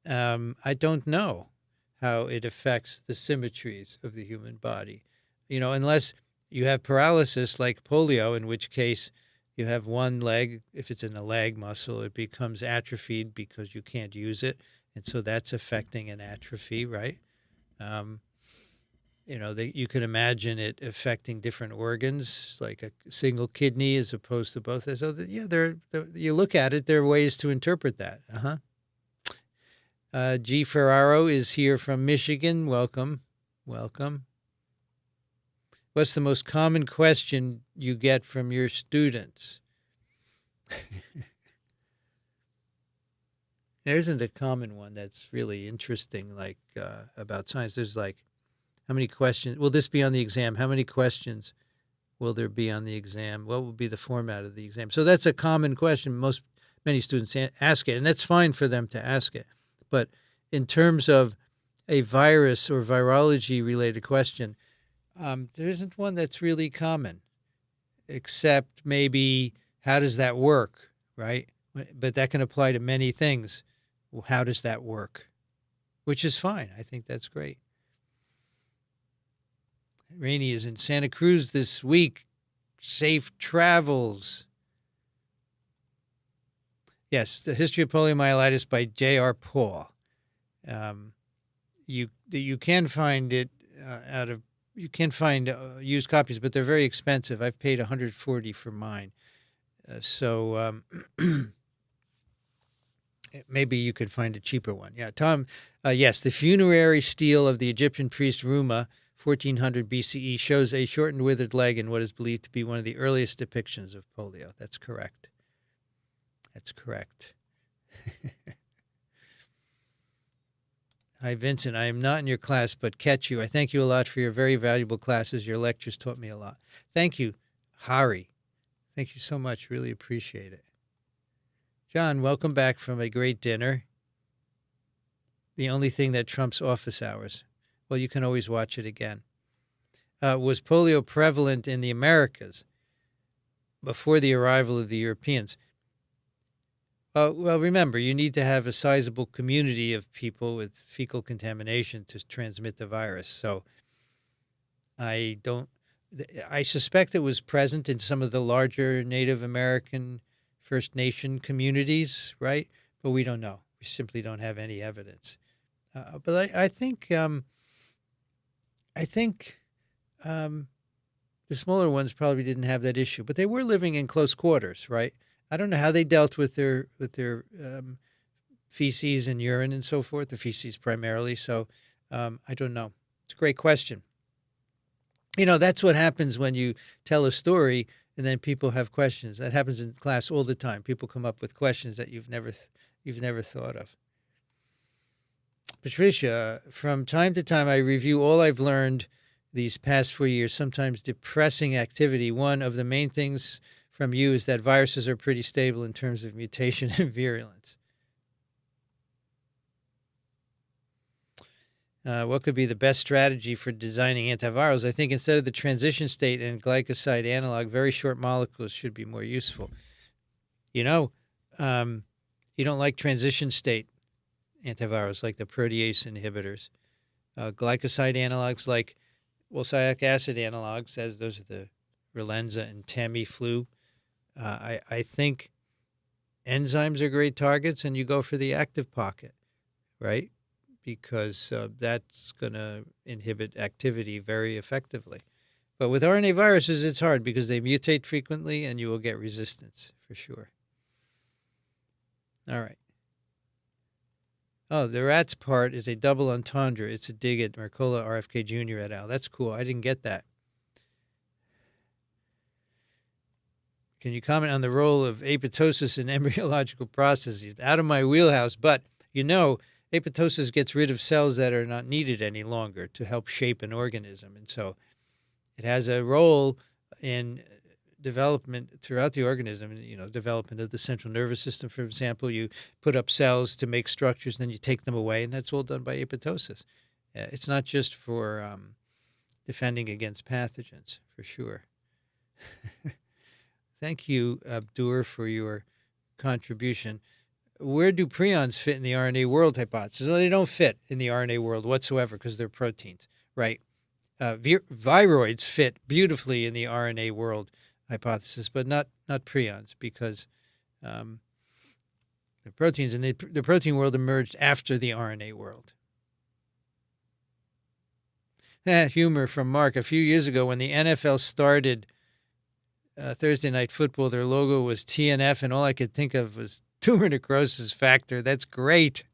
A: I don't know how it affects the symmetries of the human body, unless you have paralysis like polio, in which case you have one leg. If it's in the leg muscle, it becomes atrophied because you can't use it. And so that's affecting an atrophy, right? you can imagine it affecting different organs, like a single kidney as opposed to both. So, you look at it, there are ways to interpret that. G. Ferraro is here from Michigan. Welcome. Welcome. What's the most common question you get from your students? There isn't a common one that's really interesting, like about science. There's like, how many questions? Will this be on the exam? How many questions will there be on the exam? What will be the format of the exam? So that's a common question. Many students ask it, and that's fine for them to ask it. But in terms of a virus or virology-related question, there isn't one that's really common, except maybe how does that work, right? But that can apply to many things. Well, how does that work? Which is fine. I think that's great. Rainey is in Santa Cruz this week. Safe travels. Yes, The History of Poliomyelitis by J.R. Paul. You can find it you can find used copies, but they're very expensive. I've paid $140 for mine. Maybe you could find a cheaper one. Yeah, Tom, yes, the funerary stele of the Egyptian priest Ruma, 1400 BCE, shows a shortened withered leg in what is believed to be one of the earliest depictions of polio. That's correct. That's correct. Hi, Vincent. I am not in your class, but catch you. I thank you a lot for your very valuable classes. Your lectures taught me a lot. Thank you, Hari. Thank you so much. Really appreciate it. John, welcome back from a great dinner. The only thing that trumps office hours. Well, you can always watch it again. Was polio prevalent in the Americas before the arrival of the Europeans? Well, remember, you need to have a sizable community of people with fecal contamination to transmit the virus. So I suspect it was present in some of the larger Native American First Nation communities, right? But we don't know. We simply don't have any evidence. But I think the smaller ones probably didn't have that issue, but they were living in close quarters, right? I don't know how they dealt with their feces and urine and so forth, the feces primarily. So I don't know. It's a great question. That's what happens when you tell a story and then people have questions. That happens in class all the time. People come up with questions that you've never thought of. Patricia, from time to time, I review all I've learned these past 4 years, sometimes depressing activity. One of the main things from you is that viruses are pretty stable in terms of mutation and virulence. What could be the best strategy for designing antivirals? I think instead of the transition state and glycoside analog, very short molecules should be more useful. You don't like transition state antivirals like the protease inhibitors. Glycoside analogs like wolsidic acid analogs, as those are the Relenza and Tamiflu. I think enzymes are great targets, and you go for the active pocket, right? Because that's going to inhibit activity very effectively. But with RNA viruses, it's hard because they mutate frequently, and you will get resistance for sure. All right. Oh, the rats part is a double entendre. It's a dig at Mercola RFK Jr. et al. That's cool. I didn't get that. Can you comment on the role of apoptosis in embryological processes? Out of my wheelhouse, but apoptosis gets rid of cells that are not needed any longer to help shape an organism. And so it has a role in development throughout the organism, development of the central nervous system, for example. You put up cells to make structures, then you take them away, and that's all done by apoptosis. It's not just for defending against pathogens, for sure. Thank you, Abdur, for your contribution. Where do prions fit in the RNA world hypothesis? Well, they don't fit in the RNA world whatsoever because they're proteins, right? Viroids fit beautifully in the RNA world hypothesis, but not prions because the proteins in the protein world emerged after the RNA world. Humor from Mark. A few years ago when the NFL started Thursday Night Football, their logo was TNF, and all I could think of was tumor necrosis factor. That's great.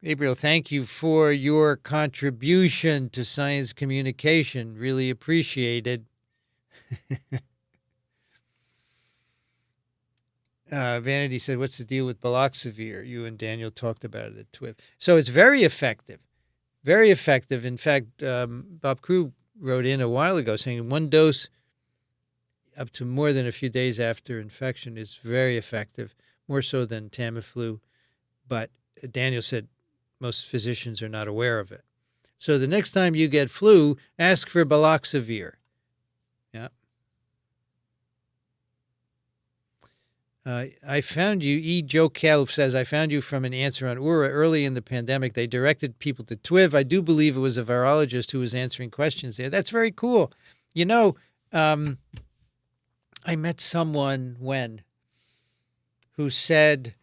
A: Gabriel, thank you for your contribution to science communication. Really appreciated. Vanity said, what's the deal with Baloxavir? You and Daniel talked about it at TWIV. So it's very effective. Very effective. In fact, Bob Crew wrote in a while ago saying one dose up to more than a few days after infection is very effective, more so than Tamiflu. But Daniel said most physicians are not aware of it. So the next time you get flu, ask for Baloxavir. Yeah. I found you, E. Joe Calf says, I found you from an answer on URA early in the pandemic. They directed people to TWIV. I do believe it was a virologist who was answering questions there. That's very cool. You know, I met someone who said,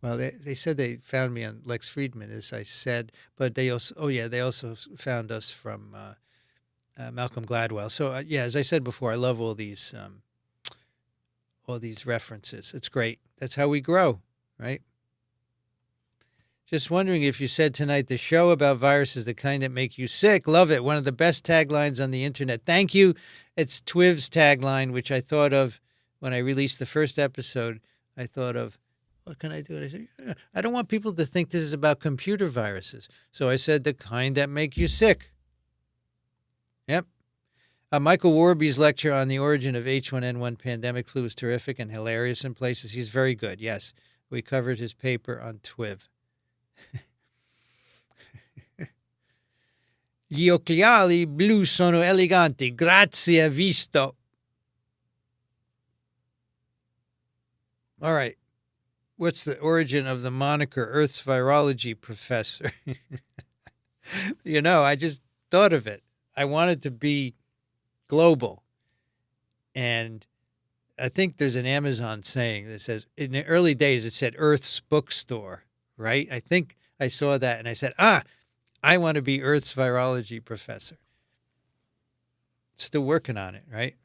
A: well, they said they found me on Lex Friedman, as I said, but they also found us from Malcolm Gladwell. So yeah, as I said before, I love all these references. It's great. That's how we grow, right? Just wondering if you said tonight the show about viruses, the kind that make you sick. Love it. One of the best taglines on the internet. Thank you. It's TWIV's tagline, which I thought of when I released the first episode. I thought of, what can I do? And I said, I don't want people to think this is about computer viruses. So I said the kind that make you sick. Yep. Michael Warby's lecture on the origin of H1N1 pandemic flu is terrific and hilarious in places. He's very good. Yes, we covered his paper on TWIV. Gli occhiali blu sono eleganti. Grazie, visto. All right. What's the origin of the moniker Earth's Virology Professor? You know, I just thought of it. I wanted to be global. And I think there's an Amazon saying that says, in the early days, it said Earth's Bookstore, right? I think I saw that and I said, I want to be Earth's Virology Professor. Still working on it, right?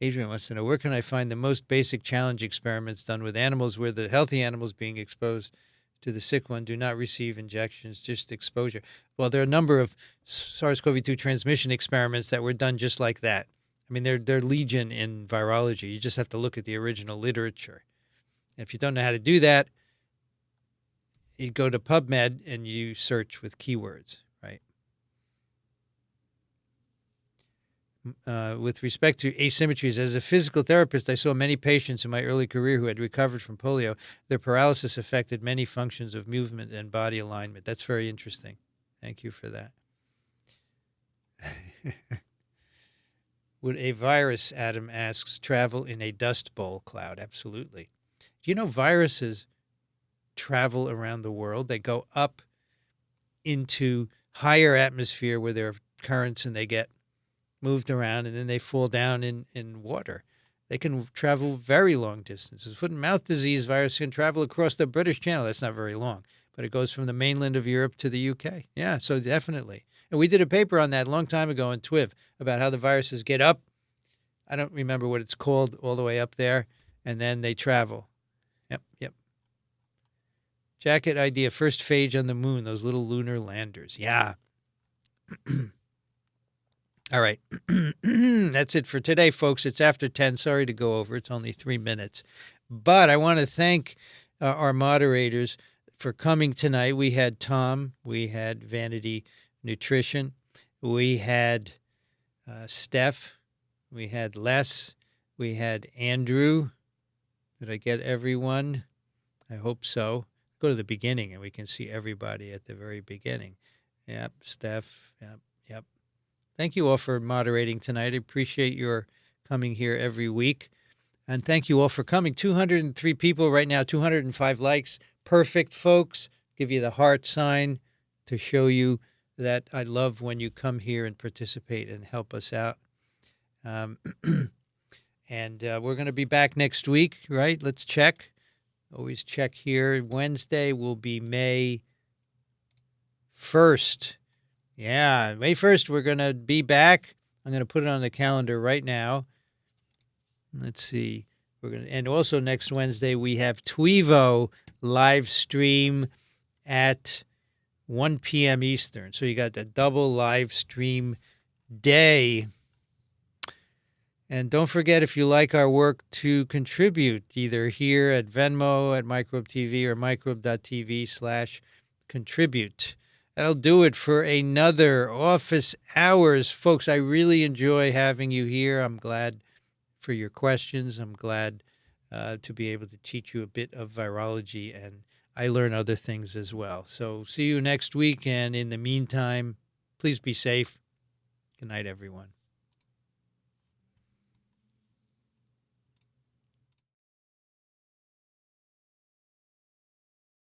A: Adrian wants to know, where can I find the most basic challenge experiments done with animals where the healthy animals being exposed to the sick one do not receive injections, just exposure? Well, there are a number of SARS-CoV-2 transmission experiments that were done just like that. I mean, they're legion in virology. You just have to look at the original literature. And if you don't know how to do that, you go to PubMed and you search with keywords, right? With respect to asymmetries, as a physical therapist, I saw many patients in my early career who had recovered from polio. Their paralysis affected many functions of movement and body alignment. That's very interesting. Thank you for that. Would a virus, Adam asks, travel in a dust bowl cloud? Absolutely. Do you know viruses travel around the world? They go up into higher atmosphere where there are currents and they get moved around, and then they fall down in water. They can travel very long distances. Foot and mouth disease virus can travel across the British Channel. That's not very long, but it goes from the mainland of Europe to the UK. Yeah, so definitely. And we did a paper on that a long time ago in TWIV about how the viruses get up. I don't remember what it's called, all the way up there, and then they travel. Yep. Jacket idea, first phage on the moon, those little lunar landers. Yeah. All right. That's it for today, folks. It's after 10. Sorry to go over. It's only 3 minutes. But I want to thank our moderators for coming tonight. We had Tom. We had Vanity Nutrition. We had Steph. We had Les. We had Andrew. Did I get everyone? I hope so. Go to the beginning and we can see everybody at the very beginning. Yep, Steph. Yep. Thank you all for moderating tonight. I appreciate your coming here every week. And thank you all for coming. 203 people right now, 205 likes. Perfect, folks. Give you the heart sign to show you that I love when you come here and participate and help us out. And we're going to be back next week, right? Let's check. Always check here. Wednesday will be May 1st. Yeah, May 1st, we're going to be back. I'm going to put it on the calendar right now. Let's see. And also next Wednesday, we have TWEVO live stream at 1 p.m. Eastern. So you got the double live stream day. And don't forget, if you like our work, to contribute either here at Venmo, at Microbe TV, or microbe.tv/contribute. That'll do it for another Office Hours. Folks, I really enjoy having you here. I'm glad for your questions. I'm glad to be able to teach you a bit of virology, and I learn other things as well. So see you next week, and in the meantime, please be safe. Good night, everyone.